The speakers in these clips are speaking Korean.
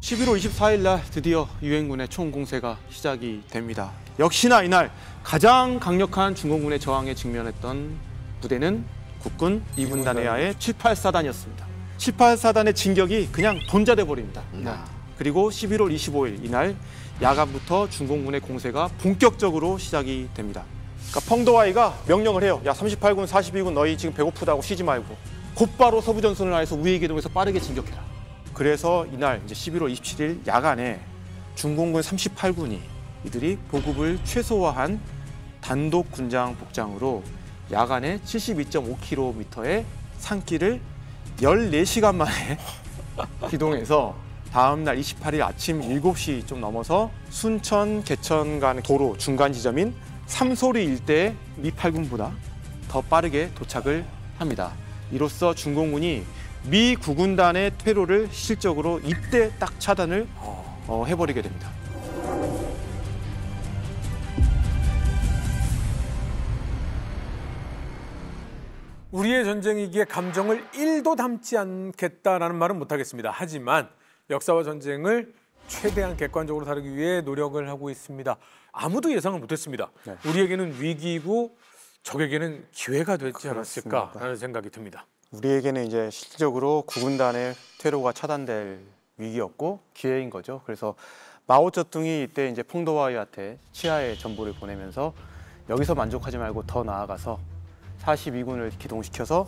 (11월 24일) 날 드디어 유엔군의 총공세가 시작이 됩니다. 역시나 이날 가장 강력한 중공군의 저항에 직면했던 부대는 국군 2군단 내하의 78사단이었습니다. 78사단의 진격이 그냥 돈자돼 버립니다. 그리고 11월 25일 이날 야간부터 중공군의 공세가 본격적으로 시작이 됩니다. 그러니까 펑도와이가 명령을 해요. 야, 38군, 42군 너희 지금 배고프다고 쉬지 말고 곧바로 서부전선을 하여서 우회기동해서 빠르게 진격해라. 그래서 이날 이제 11월 27일 야간에 중공군 38군이 이들이 보급을 최소화한 단독 군장 복장으로 야간에 72.5km의 산길을 14시간 만에 기동해서 다음 날 28일 아침 7시 좀 넘어서 순천, 개천 간 도로 중간 지점인 삼소리 일대에 미 8군보다 더 빠르게 도착을 합니다. 이로써 중공군이 미 9군단의 퇴로를 실질적으로 이때 딱 차단을 해버리게 됩니다. 우리의 전쟁이기에 감정을 1도 담지 않겠다라는 말은 못하겠습니다. 하지만 역사와 전쟁을 최대한 객관적으로 다루기 위해 노력을 하고 있습니다. 아무도 예상을 못했습니다. 네. 우리에게는 위기이고 적에게는 기회가 되지 않았을까라는 생각이 듭니다. 우리에게는 이제 실질적으로 9군단의 퇴로가 차단될 위기였고 기회인 거죠. 그래서 마오쩌둥이 이때 이제 펑도와이한테 치하의 전보를 보내면서 여기서 만족하지 말고 더 나아가서 42군을 기동시켜서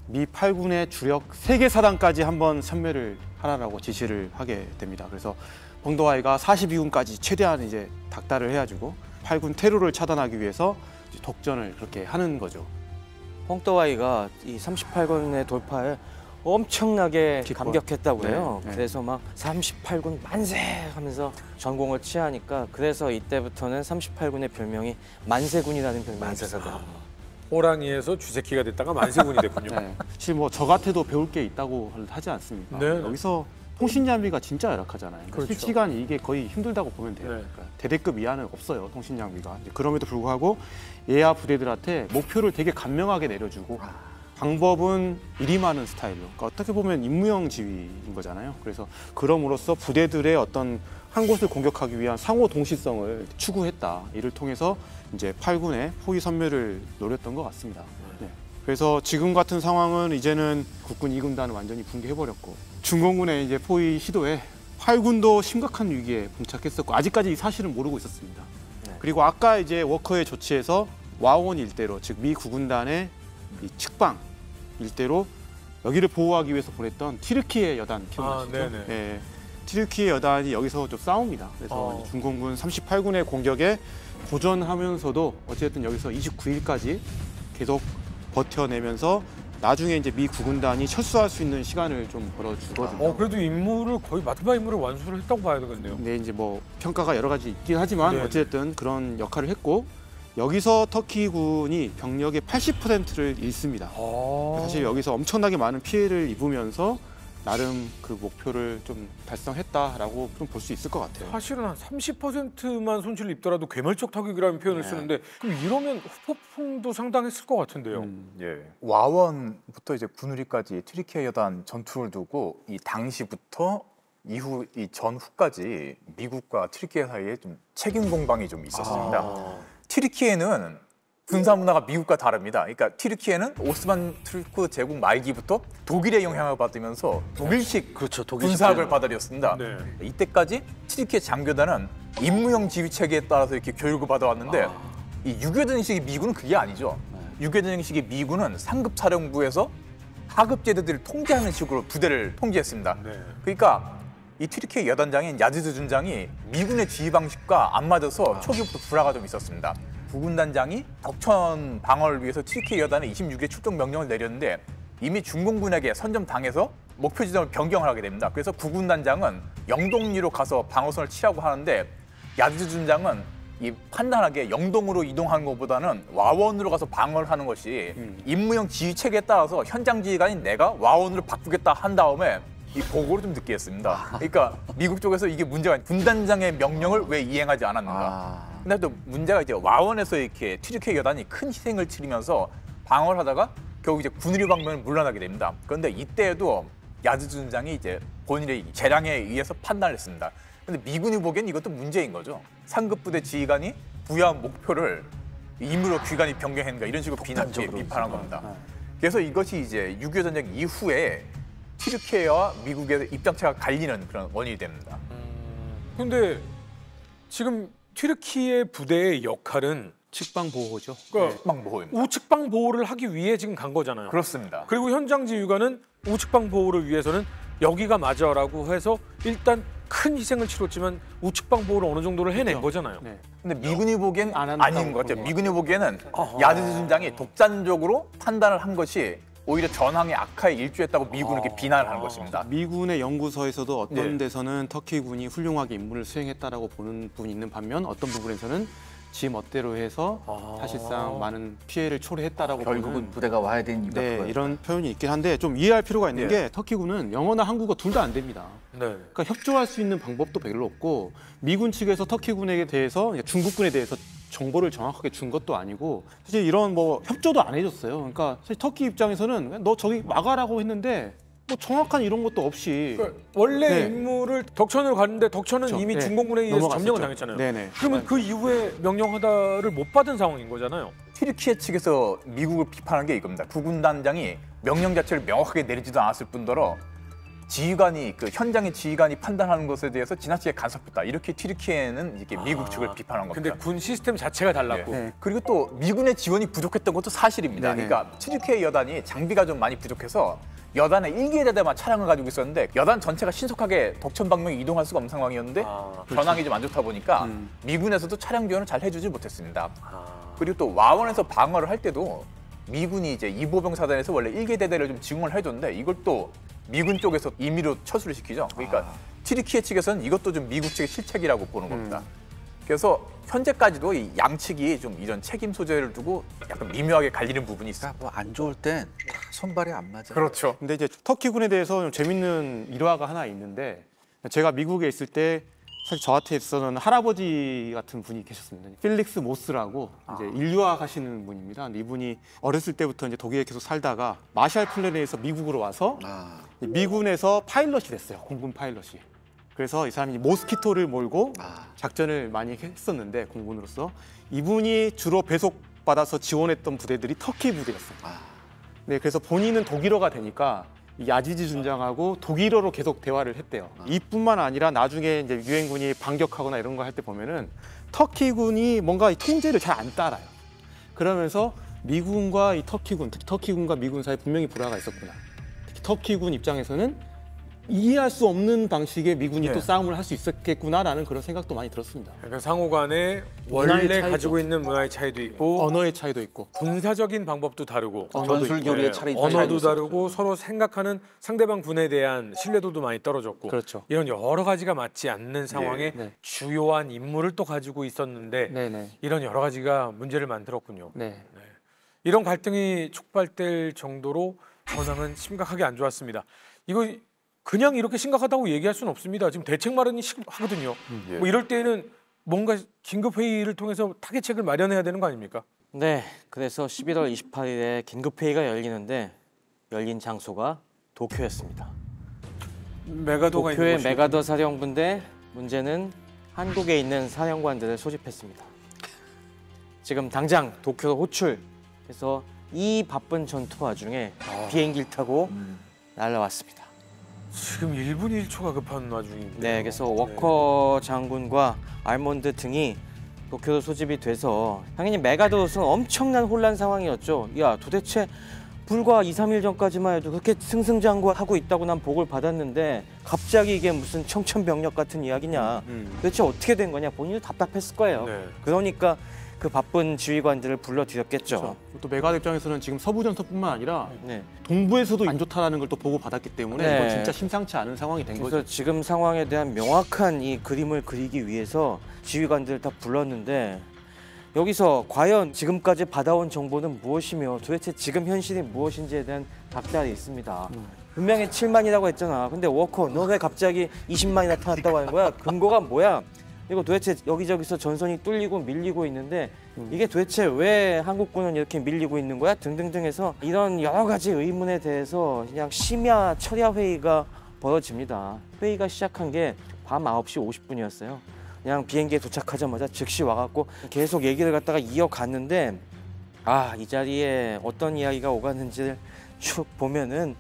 미 8군의 주력 3개 사단까지 한번 섬멸을 하라고 지시를 하게 됩니다. 그래서 펑도와이가 42군까지 최대한 이제 닥달을 해가지고 8군 퇴로를 차단하기 위해서 독전을 그렇게 하는 거죠. 펑도와이가 이 38군의 돌파에 엄청나게 감격했다고 해요. 네. 그래서 막 38군 만세 하면서 전공을 취하니까 그래서 이때부터는 38군의 별명이 만세군이라는 별명이 있었어요. 호랑이에서 쥐새끼가 됐다가 만세군이 됐군요. 네. 사실 뭐 저 같아도 배울 게 있다고 하지 않습니까? 네. 여기서 통신장비가 진짜 열악하잖아요. 그렇죠. 실시간 이게 거의 힘들다고 보면 돼요. 네. 그러니까 대대급 이하는 없어요, 통신장비가. 그럼에도 불구하고 예하 부대들한테 목표를 되게 간명하게 내려주고 방법은 일이 많은 스타일로. 그러니까 어떻게 보면 임무형 지휘인 거잖아요. 그래서 그럼으로써 부대들의 어떤 한 곳을 공격하기 위한 상호 동시성을 추구했다. 이를 통해서 이제 8군의 포위 섬멸을 노렸던 것 같습니다. 네. 그래서 지금 같은 상황은 이제는 국군 2군단은 완전히 붕괴해버렸고 중공군의 이제 포위 시도에 8군도 심각한 위기에 봉착했었고 아직까지 이 사실은 모르고 있었습니다. 네. 그리고 아까 이제 워커의 조치에서 와온 일대로 즉 미 9군단의 이 측방 일대로 여기를 보호하기 위해서 보냈던 티르키예 여단 기억나시죠? 네. 티르키예 여단이 여기서 좀 싸웁니다. 그래서 중공군 38군의 공격에 고전하면서도 어쨌든 여기서 29일까지 계속 버텨내면서 나중에 이제 미 9군단이 철수할 수 있는 시간을 좀 벌어주거든요. 그래도 임무를 거의 마지막 임무를 완수를 했다고 봐야 되겠네요. 네, 이제 뭐 평가가 여러 가지 있긴 하지만 네. 어쨌든 그런 역할을 했고 여기서 터키군이 병력의 80%를 잃습니다. 사실 여기서 엄청나게 많은 피해를 입으면서 나름 그 목표를 좀 달성했다라고 좀 볼 수 있을 것 같아요. 사실은 한 30%만 손실을 입더라도 괴멸적 타격이라는 표현을 쓰는데 그럼 이러면 후폭풍도 상당했을 것 같은데요. 예. 와원부터 이제 군우리까지 튀르키예 여단 전투를 두고 이 당시부터 이후 이 전후까지 미국과 튀르키예 사이에 좀 책임 공방이 좀 있었습니다. 튀르키예는 군사 문화가 미국과 다릅니다. 그러니까 튀르키예는 오스만 투르크 제국 말기부터 독일의 영향을 받으면서 독일식 군사학을 받아들였습니다. 네. 이때까지 튀르키예 장교단은 임무형 지휘 체계에 따라서 이렇게 교육을 받아왔는데 이 유교전형식의 미군은 그게 아니죠. 유교전형식의 미군은 상급 사령부에서 하급 제대들을 통제하는 식으로 부대를 통제했습니다. 네. 그러니까 이 튀르키예 여단장인 야지드 준장이 미군의 지휘 방식과 안 맞아서 초기부터 불화가 좀 있었습니다. 구군단장이 덕천 방어를 위해서 튀르키예 여단에 26일 출동 명령을 내렸는데 이미 중공군에게 선점당해서 목표 지점을 변경을 하게 됩니다. 그래서 구군단장은 영동리로 가서 방어선을 치라고 하는데 야지드 준장은 이 판단하게 영동으로 이동하는 것보다는 와원으로 가서 방어를 하는 것이 임무형 지휘 체계에 따라서 현장 지휘관인 내가 와원으로 바꾸겠다 한 다음에 이 보고를 좀 느끼했습니다. 그러니까 미국 쪽에서 이게 문제가 군단장의 명령을 왜 이행하지 않았는가. 근데 또 문제가 이제 와원에서 이렇게 튀르키예 여단이 큰 희생을 치르면서 방어를 하다가 결국 이제 군의료 방면을 물러나게 됩니다. 그런데 이때에도 야즈드 준장이 이제 본인의 재량에 의해서 판단을 했습니다. 근데 미군이 보기엔 이것도 문제인 거죠. 상급 부대 지휘관이 부여한 목표를 임무로 귀관이 변경했는가 이런 식으로 비판한 겁니다. 그래서 이것이 이제 6.25 전쟁 이후에 튀르키예와 미국의 입장차가 갈리는 그런 원인이 됩니다. 근데 지금 튀르키예 부대의 역할은 측방 보호죠. 그러니까 막 보호입니다. 우측방 보호를 하기 위해 지금 간 거잖아요. 그렇습니다. 그리고 현장 지휘관은 우측방 보호를 위해서는 여기가 맞아라고 해서 일단 큰 희생을 치렀지만 우측방 보호를 어느 정도를 해낸 거잖아요. 네. 근데 미군이 보기엔 안 한다고 아닌 것 같아요. 보는 미군이 보기에는 야즈드 준장이 독단적으로 판단을 한 것이 오히려 전황의 악화에 일조했다고 미군은 이렇게 비난을 하는 것입니다. 미군의 연구소에서도 어떤 네. 데서는 터키군이 훌륭하게 임무를 수행했다라고 보는 부분이 있는 반면 어떤 부분에서는 지 멋대로 해서 사실상 많은 피해를 초래했다라고 결국은 보는 부대가 와야 되는 이유가 네, 그거예요. 이런 표현이 있긴 한데 좀 이해할 필요가 있는 네. 게 터키군은 영어나 한국어 둘 다 안 됩니다. 네. 그러니까 협조할 수 있는 방법도 별로 없고 미군 측에서 터키군에 대해서 중국군에 대해서 정보를 정확하게 준 것도 아니고 사실 이런 뭐 협조도 안 해줬어요. 그러니까 사실 터키 입장에서는 너 저기 막아라고 했는데 뭐 정확한 이런 것도 없이 그러니까 원래 네. 임무를 덕천으로 갔는데 덕천은 그렇죠. 이미 네. 중공군에 의해서 넘어갔었죠. 점령을 당했잖아요. 네네. 그러면 그 이후에 명령 하다를 못 받은 상황인 거잖아요. 튀르키예 측에서 미국을 비판한 게 이겁니다. 구군단장이 명령 자체를 명확하게 내리지도 않았을 뿐더러 지휘관이 그 현장의 지휘관이 판단하는 것에 대해서 지나치게 간섭했다. 이렇게 튀르키예는 이렇게 미국 측을 비판한 겁니다. 근데 군 시스템 자체가 달랐고. 네. 그리고 또 미군의 지원이 부족했던 것도 사실입니다. 네네. 그러니까 튀르키예 여단이 장비가 좀 많이 부족해서 여단의 1개 대대만 차량을 가지고 있었는데 여단 전체가 신속하게 덕천 방면에 이동할 수가 없는 상황이었는데 전황이 좀 안 좋다 보니까 미군에서도 차량 지원을 잘 해주지 못했습니다. 그리고 또 와원에서 방어를 할 때도 미군이 이제 이보병 사단에서 원래 1개 대대를 좀 지원을 해줬는데 이걸 또 미군 쪽에서 임의로 처수를 시키죠. 그러니까 튀르키예 측에서는 이것도 좀 미국 측의 실책이라고 보는 겁니다. 그래서 현재까지도 이 양측이 좀 이런 책임 소재를 두고 약간 미묘하게 갈리는 부분이 있습니다. 그러니까 뭐 안 좋을 땐 다 손발이 안 맞아. 그렇죠. 근데 이제 터키군에 대해서 좀 재밌는 일화가 하나 있는데 제가 미국에 있을 때 사실 저한테 있어서는 할아버지 같은 분이 계셨습니다. 필릭스 모스라고 이제 인류학 하시는 분입니다. 근데 이분이 어렸을 때부터 이제 독일에 계속 살다가 마샬 플랜에서 미국으로 와서 미군에서 파일럿이 됐어요. 공군 파일럿이. 그래서 이 사람이 모스키토를 몰고 작전을 많이 했었는데 공군으로서 이분이 주로 배속받아서 지원했던 부대들이 터키 부대였어요. 네, 그래서 본인은 독일어가 되니까 이 야지지 준장하고 독일어로 계속 대화를 했대요. 이뿐만 아니라 나중에 이제 유엔군이 반격하거나 이런 거 할 때 보면은 터키군이 뭔가 이 통제를 잘 안 따라요. 그러면서 미군과 이 터키군, 특히 터키군과 미군 사이에 분명히 불화가 있었구나. 특히 터키군 입장에서는 이해할 수 없는 방식의 미군이 네. 또 싸움을 할 수 있었겠구나라는 그런 생각도 많이 들었습니다. 그러니까 상호 간에 문화의 원래 차이죠. 가지고 있는 문화의 차이도 있고 언어의 차이도 있고 군사적인 방법도 다르고 전술 교류의 차이도 언어도 있었죠. 다르고 서로 생각하는 상대방 군에 대한 신뢰도도 많이 떨어졌고 그렇죠. 이런 여러 가지가 맞지 않는 상황에 네. 주요한 임무를 또 가지고 있었는데 네네. 이런 여러 가지가 문제를 만들었군요. 네. 이런 갈등이 촉발될 정도로 전황은 심각하게 안 좋았습니다. 이거 그냥 이렇게 심각하다고 얘기할 수는 없습니다. 지금 대책 마련이 하거든요. 뭐 이럴 때는 뭔가 긴급 회의를 통해서 타개책을 마련해야 되는 거 아닙니까? 네, 그래서 11월 28일에 긴급회의가 열리는데 열린 장소가 도쿄였습니다. 메가도가 도쿄의 있는 메가더 사령부인데 문제는 한국에 있는 사령관들을 소집했습니다. 지금 당장 도쿄로 호출해서 이 바쁜 전투 와중에 비행기를 타고 날아왔습니다. 지금 1분 1초가 급한 와중인데. 네, 그래서 워커 장군과 알몬드 등이 도쿄로 소집이 돼서 당연히 메가더로서는 엄청난 혼란 상황이었죠. 야, 도대체 불과 2, 3일 전까지만 해도 그렇게 승승장구하고 있다고 난 보고를 받았는데 갑자기 이게 무슨 청천벽력 같은 이야기냐. 도대체 어떻게 된 거냐. 본인도 답답했을 거예요. 네. 그러니까 그 바쁜 지휘관들을 불러들였겠죠. 그렇죠. 또 메가더 입장에서는 지금 서부전선뿐만 아니라 네. 동부에서도 안 좋다라는 걸 또 보고 받았기 때문에 네. 이건 진짜 심상치 않은 상황이 된 그래서 거죠. 지금 상황에 대한 명확한 이 그림을 그리기 위해서 지휘관들을 다 불렀는데 여기서 과연 지금까지 받아온 정보는 무엇이며 도대체 지금 현실이 무엇인지에 대한 답변이 있습니다. 분명히 7만이라고 했잖아. 근데 워커 너 왜 갑자기 20만이 나타났다고 하는 거야? 근거가 뭐야? 이거 도대체 여기저기서 전선이 뚫리고 밀리고 있는데 이게 도대체 왜 한국군은 이렇게 밀리고 있는 거야? 등등등 해서 이런 여러 가지 의문에 대해서 그냥 심야 철야 회의가 벌어집니다. 회의가 시작한 게 밤 9시 50분이었어요. 그냥 비행기에 도착하자마자 즉시 와갖고 계속 얘기를 갖다가 이어갔는데 이 자리에 어떤 이야기가 오갔는지를 쭉 보면은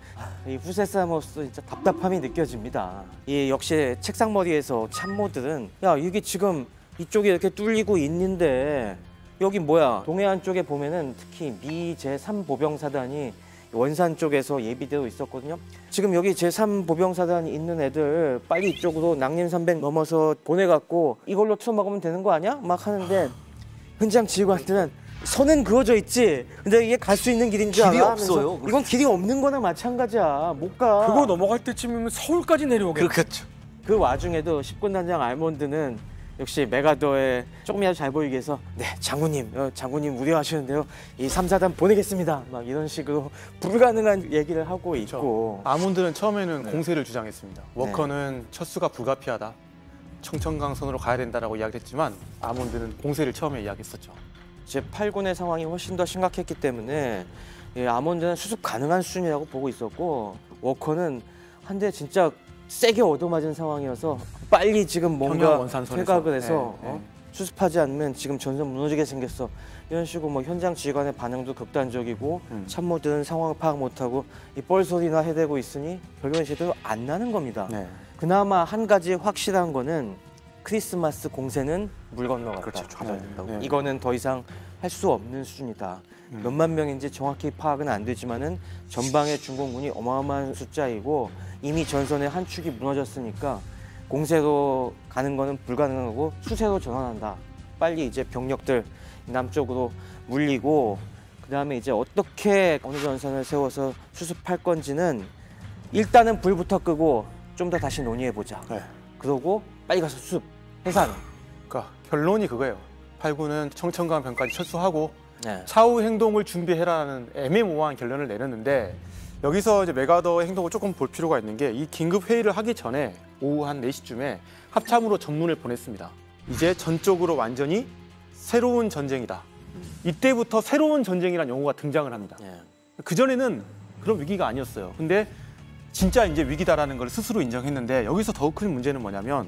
이 후세사무로서 진짜 답답함이 느껴집니다. 이 역시 책상머리에서 참모들은 야 이게 지금 이쪽이 이렇게 뚫리고 있는데 여기 뭐야 동해안 쪽에 보면은 특히 미 제3보병사단이 원산 쪽에서 예비되어 있었거든요. 지금 여기 제3보병사단이 있는 애들 빨리 이쪽으로 낭림300 넘어서 보내갖고 이걸로 틀어먹으면 되는 거 아니야? 막 하는데 현장 지휘관들은 선은 그어져 있지. 근데 이게 갈 수 있는 길인 줄 알아? 길이 없어요. 이건 길이 없는 거나 마찬가지야. 못 가. 그거 넘어갈 때쯤이면 서울까지 내려오겠네. 그렇겠죠. 그 와중에도 10군 단장 알몬드는 역시 메가더에 조금이라도 잘 보이기 위해서 네 장군님 장군님 우려하시는데요 이 3, 4단 보내겠습니다 막 이런 식으로 불가능한 얘기를 하고 있고 아몬드는 처음에는 공세를 주장했습니다. 워커는 첫수가 불가피하다. 청천강선으로 가야 된다라고 이야기했지만 아몬드는 공세를 처음에 이야기했었죠. 제8군의 상황이 훨씬 더 심각했기 때문에 아몬드는 수습 가능한 수준이라고 보고 있었고 워커는 한 대 진짜 세게 얻어맞은 상황이어서 빨리 지금 뭔가 퇴각을 해서 수습하지 않으면 지금 전선 무너지게 생겼어. 이런 식으로 뭐 현장 지휘관의 반응도 극단적이고 참모들은 상황을 파악 못하고 이 뻘소리나 해대고 있으니 결론이 제대로 안 나는 겁니다. 그나마 한 가지 확실한 거는 크리스마스 공세는 물 건너갔다. 그렇죠. 좌절된다고. 이거는 더 이상 할 수 없는 수준이다. 몇만 명인지 정확히 파악은 안 되지만은 전방의 중공군이 어마어마한 숫자이고 이미 전선의 한 축이 무너졌으니까 공세로 가는 거는 불가능하고 수세로 전환한다. 빨리 이제 병력들 남쪽으로 물리고 그다음에 이제 어떻게 어느 전선을 세워서 수습할 건지는 일단은 불부터 끄고 좀 더 다시 논의해보자. 그러고 빨리 가서 수습, 해산. 그러니까 결론이 그거예요. 8군은 청천강 변까지 철수하고 차후 행동을 준비해라는 애매모호한 결론을 내렸는데 여기서 이제 메가더의 행동을 조금 볼 필요가 있는 게 이 긴급 회의를 하기 전에 오후 한 4시쯤에 합참으로 전문을 보냈습니다. 이제 전적으로 완전히 새로운 전쟁이다. 이때부터 새로운 전쟁이라는 용어가 등장을 합니다. 그전에는 그런 위기가 아니었어요. 근데 진짜 이제 위기다라는 걸 스스로 인정했는데 여기서 더욱 큰 문제는 뭐냐면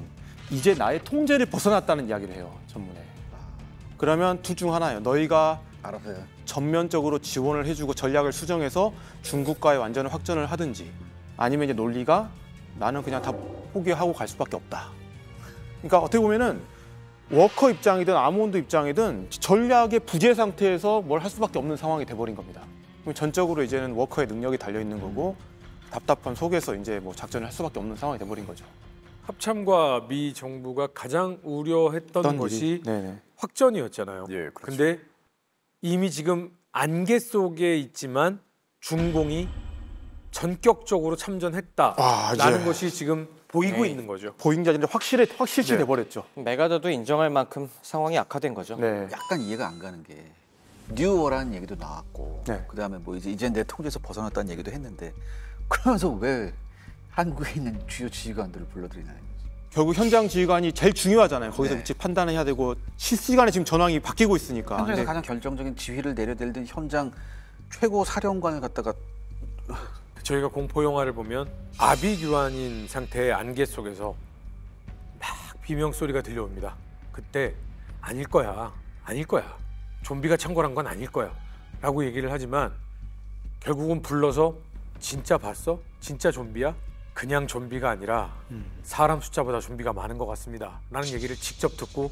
이제 나의 통제를 벗어났다는 이야기를 해요. 전문에. 그러면 둘 중 하나예요. 너희가 알아서요. 전면적으로 지원을 해주고 전략을 수정해서 중국과의 완전 확전을 하든지 아니면 이제 논리가 나는 그냥 다 포기하고 갈 수밖에 없다. 그러니까 어떻게 보면은 워커 입장이든 아몬드 입장이든 전략의 부재 상태에서 뭘 할 수밖에 없는 상황이 돼버린 겁니다. 그럼 전적으로 이제는 워커의 능력이 달려 있는 거고 답답한 속에서 이제 뭐 작전을 할 수밖에 없는 상황이 돼버린 거죠. 합참과 미 정부가 가장 우려했던 것이 확전이었잖아요. 예, 그렇죠. 근데 이미 지금 안개 속에 있지만 중공이 전격적으로 참전했다라는 것이 지금 보이고 있는 거죠. 보인 게 아니라 확실시 돼버렸죠. 메가더도 인정할 만큼 상황이 악화된 거죠. 약간 이해가 안 가는 게 뉴워라는 얘기도 나왔고 그다음에 뭐 이제 내 통제에서 벗어났다는 얘기도 했는데 그러면서 왜 한국에 있는 주요 지휘관들을 불러들이나요? 결국 현장 지휘관이 제일 중요하잖아요. 거기서 위치 판단을 해야 되고 실시간에 지금 전황이 바뀌고 있으니까. 현장에서 가장 결정적인 지휘를 내려야 될 현장 최고 사령관을 갖다가 저희가 공포 영화를 보면 아비규환인 상태의 안개 속에서 막 비명 소리가 들려옵니다. 그때 아닐 거야. 좀비가 창궐한 건 아닐 거야. 라고 얘기를 하지만 결국은 불러서 진짜 봤어? 진짜 좀비야? 그냥 좀비가 아니라 사람 숫자보다 좀비가 많은 것 같습니다. 라는 얘기를 직접 듣고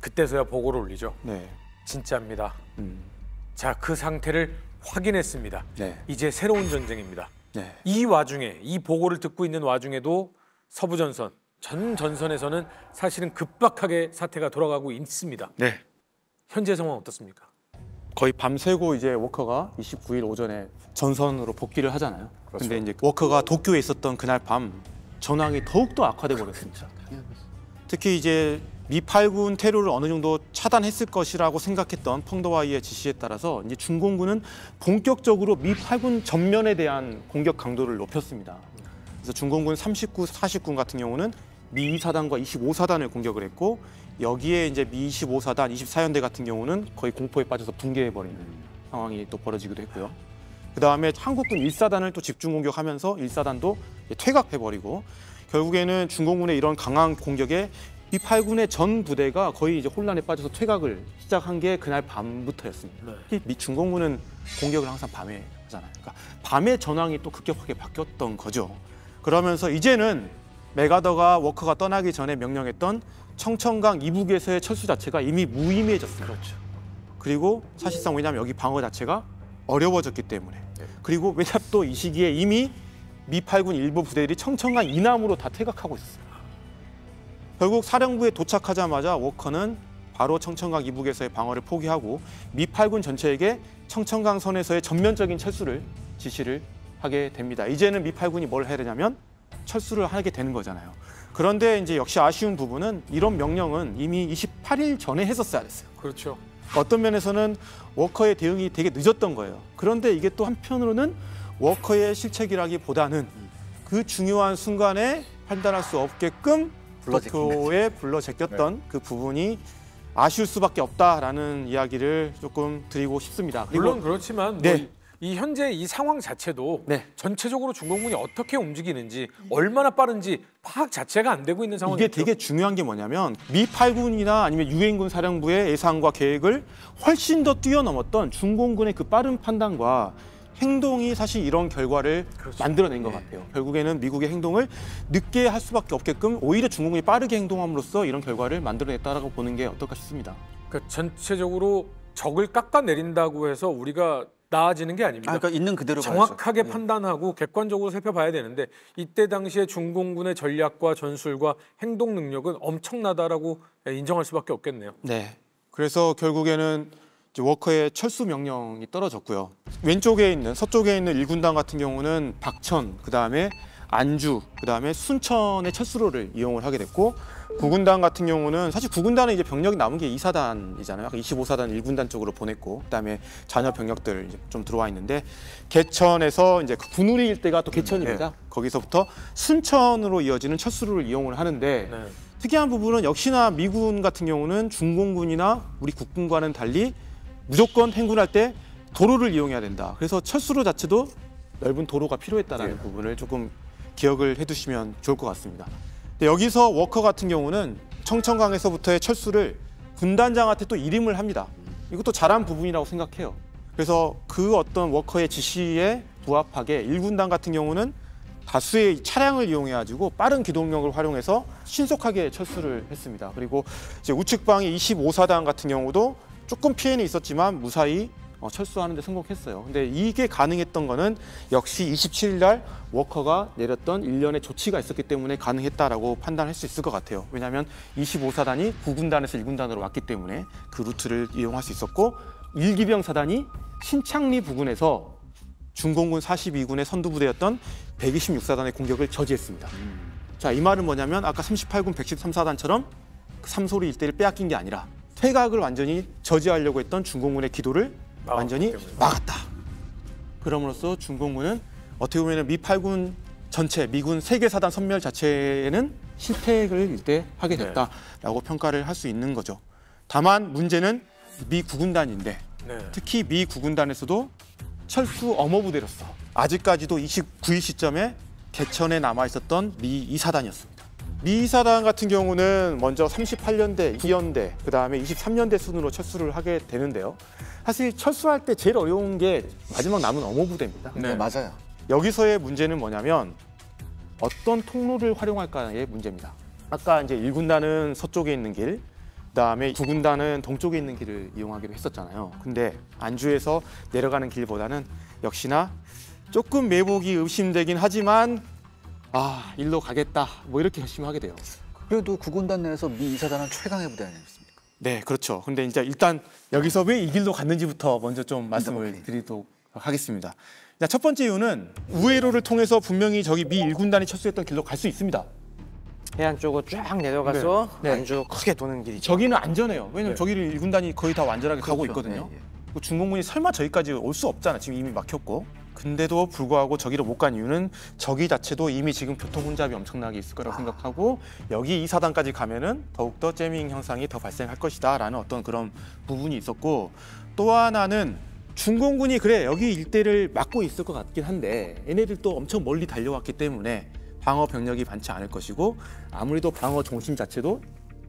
그때서야 보고를 올리죠. 진짜입니다. 자, 그 상태를 확인했습니다. 이제 새로운 전쟁입니다. 이 와중에 이 보고를 듣고 있는 와중에도 서부전선, 전 전선에서는 사실은 급박하게 사태가 돌아가고 있습니다. 현재 상황 어떻습니까? 거의 밤새고 이제 워커가 29일 오전에 전선으로 복귀를 하잖아요. 근데 이제 워커가 도쿄에 있었던 그날 밤 전황이 더욱더 악화돼 버렸습니다. 특히 이제 미 8군 테러를 어느 정도 차단했을 것이라고 생각했던 펑더와이의 지시에 따라서 이제 중공군은 본격적으로 미 8군 전면에 대한 공격 강도를 높였습니다. 그래서 중공군 39, 40군 같은 경우는 미 2사단과 25사단을 공격을 했고 여기에 이제 미 25사단, 24연대 같은 경우는 거의 공포에 빠져서 붕괴해버리는 상황이 또 벌어지기도 했고요. 그 다음에 한국군 1사단을 또 집중 공격하면서 1사단도 퇴각해버리고 결국에는 중공군의 이런 강한 공격에 미 8군의 전 부대가 거의 이제 혼란에 빠져서 퇴각을 시작한 게 그날 밤부터였습니다. 미 중공군은 공격을 항상 밤에 하잖아요. 그러니까 밤의 전황이 또 급격하게 바뀌었던 거죠. 그러면서 이제는 맥아더가 워커가 떠나기 전에 명령했던 청천강 이북에서의 철수 자체가 이미 무의미해졌습니다. 그렇죠. 그리고 사실상 왜냐하면 여기 방어 자체가 어려워졌기 때문에 그리고 왜냐하면 또 이 시기에 이미 미 8군 일부 부대들이 청천강 이남으로 다 퇴각하고 있었어요. 결국 사령부에 도착하자마자 워커는 바로 청천강 이북에서의 방어를 포기하고 미 8군 전체에게 청천강 선에서의 전면적인 철수를 지시를 하게 됩니다. 이제는 미 8군이 뭘 해야 되냐면 철수를 하게 되는 거잖아요. 그런데 이제 역시 아쉬운 부분은 이런 명령은 이미 28일 전에 했었어야 됐어요. 그렇죠. 어떤 면에서는 워커의 대응이 되게 늦었던 거예요. 그런데 이게 또 한편으로는 워커의 실책이라기보다는 그 중요한 순간에 판단할 수 없게끔 도쿄에 불러 제꼈던 그 부분이 아쉬울 수밖에 없다라는 이야기를 조금 드리고 싶습니다. 그리고 물론 그렇지만 네. 이 현재 이 상황 자체도 네. 전체적으로 중공군이 어떻게 움직이는지 얼마나 빠른지 파악 자체가 안 되고 있는 상황이죠. 이게 되게 중요한 게 뭐냐면 미 8군이나 아니면 유엔군 사령부의 예상과 계획을 훨씬 더 뛰어넘었던 중공군의 그 빠른 판단과 행동이 사실 이런 결과를 만들어낸 것 같아요. 결국에는 미국의 행동을 늦게 할 수밖에 없게끔 오히려 중공군이 빠르게 행동함으로써 이런 결과를 만들어냈다라고 보는 게 어떨까 싶습니다. 그러니까 전체적으로 적을 깎아내린다고 해서 우리가 나아지는 게 아닙니다. 그러니까 있는 그대로 정확하게 봐야죠. 판단하고 객관적으로 살펴봐야 되는데 이때 당시에 중공군의 전략과 전술과 행동 능력은 엄청나다라고 인정할 수밖에 없겠네요. 네. 그래서 결국에는 이제 워커의 철수 명령이 떨어졌고요. 왼쪽에 있는 서쪽에 있는 1군단 같은 경우는 박천, 그다음에 안주, 그다음에 순천의 철수로를 이용을 하게 됐고 9군단 같은 경우는 사실 9군단은 이제 병력이 남은 게 2사단이잖아요. 25사단 1군단 쪽으로 보냈고 그다음에 잔여 병력들 이제 좀 들어와 있는데 개천에서 이제 그 군우리 일대가 또 개천입니다. 거기서부터 순천으로 이어지는 철수로를 이용을 하는데 특이한 부분은 역시나 미군 같은 경우는 중공군이나 우리 국군과는 달리 무조건 행군할 때 도로를 이용해야 된다. 그래서 철수로 자체도 넓은 도로가 필요했다는 부분을 조금 기억을 해두시면 좋을 것 같습니다. 근데 여기서 워커 같은 경우는 청천강에서부터의 철수를 군단장한테 또 일임을 합니다. 이것도 잘한 부분이라고 생각해요. 그래서 그 어떤 워커의 지시에 부합하게 1군단 같은 경우는 다수의 차량을 이용해가지고 빠른 기동력을 활용해서 신속하게 철수를 했습니다. 그리고 이제 우측방의 25사단 같은 경우도 조금 피해는 있었지만 무사히 철수하는 데 성공했어요. 근데 이게 가능했던 거는 역시 27일 날 워커가 내렸던 일련의 조치가 있었기 때문에 가능했다라고 판단할 수 있을 것 같아요. 왜냐하면 25사단이 9군단에서 1군단으로 왔기 때문에 그 루트를 이용할 수 있었고 1기병 사단이 신창리 부근에서 중공군 42군의 선두부대였던 126사단의 공격을 저지했습니다. 자, 이 말은 뭐냐면 아까 38군 113사단처럼 그 삼소리 일대를 빼앗긴 게 아니라 퇴각을 완전히 저지하려고 했던 중공군의 기도를 완전히 막았다. 그럼으로써 중공군은 어떻게 보면 미 8군 전체 미군 3개 사단 선멸 자체에는 실패를 일대 하게 됐다라고 평가를 할 수 있는 거죠. 다만 문제는 미 9군단인데 특히 미 9군단에서도 철수 엄호부대로서 아직까지도 29일 시점에 개천에 남아있었던 미 2사단이었습니다. 미 2사단 같은 경우는 먼저 38년대, 2연대, 그다음에 23년대 순으로 철수를 하게 되는데요. 사실 철수할 때 제일 어려운 게 마지막 남은 엄호부대입니다. 네, 맞아요. 여기서의 문제는 뭐냐면 어떤 통로를 활용할까의 문제입니다. 아까 이제 1군단은 서쪽에 있는 길, 그다음에 9군단은 동쪽에 있는 길을 이용하기로 했었잖아요. 근데 안주에서 내려가는 길보다는 역시나 조금 매복이 의심되긴 하지만 일로 가겠다 뭐 이렇게 결심을 하게 돼요. 그래도 9군단 내에서 미 2사단은 최강의 부대 아니겠습니까? 네, 그렇죠. 근데 이제 일단 여기서 왜 이 길로 갔는지부터 먼저 좀 말씀을 드리도록 하겠습니다. 자, 첫 번째 이유는 우회로를 통해서 분명히 저기 미 1군단이 철수했던 길로 갈 수 있습니다. 해안 쪽으로 쫙 내려가서 네. 네. 안주 크게 도는 길이죠. 저기는 안전해요. 왜냐면 네. 저기를 일군단이 거의 다 완전하게 가고 그렇죠. 있거든요. 예, 예. 그 중공군이 설마 저기까지 올 수 없잖아. 지금 이미 막혔고. 근데도 불구하고 저기로 못 간 이유는 저기 자체도 이미 지금 교통 혼잡이 엄청나게 있을 거라고 생각하고 여기 이 사단까지 가면은 더욱더 재밍 현상이 더 발생할 것이다라는 어떤 그런 부분이 있었고 또 하나는 중공군이 그래 여기 일대를 막고 있을 것 같긴 한데 얘네들 또 엄청 멀리 달려왔기 때문에 방어 병력이 많지 않을 것이고 아무래도 방어 중심 자체도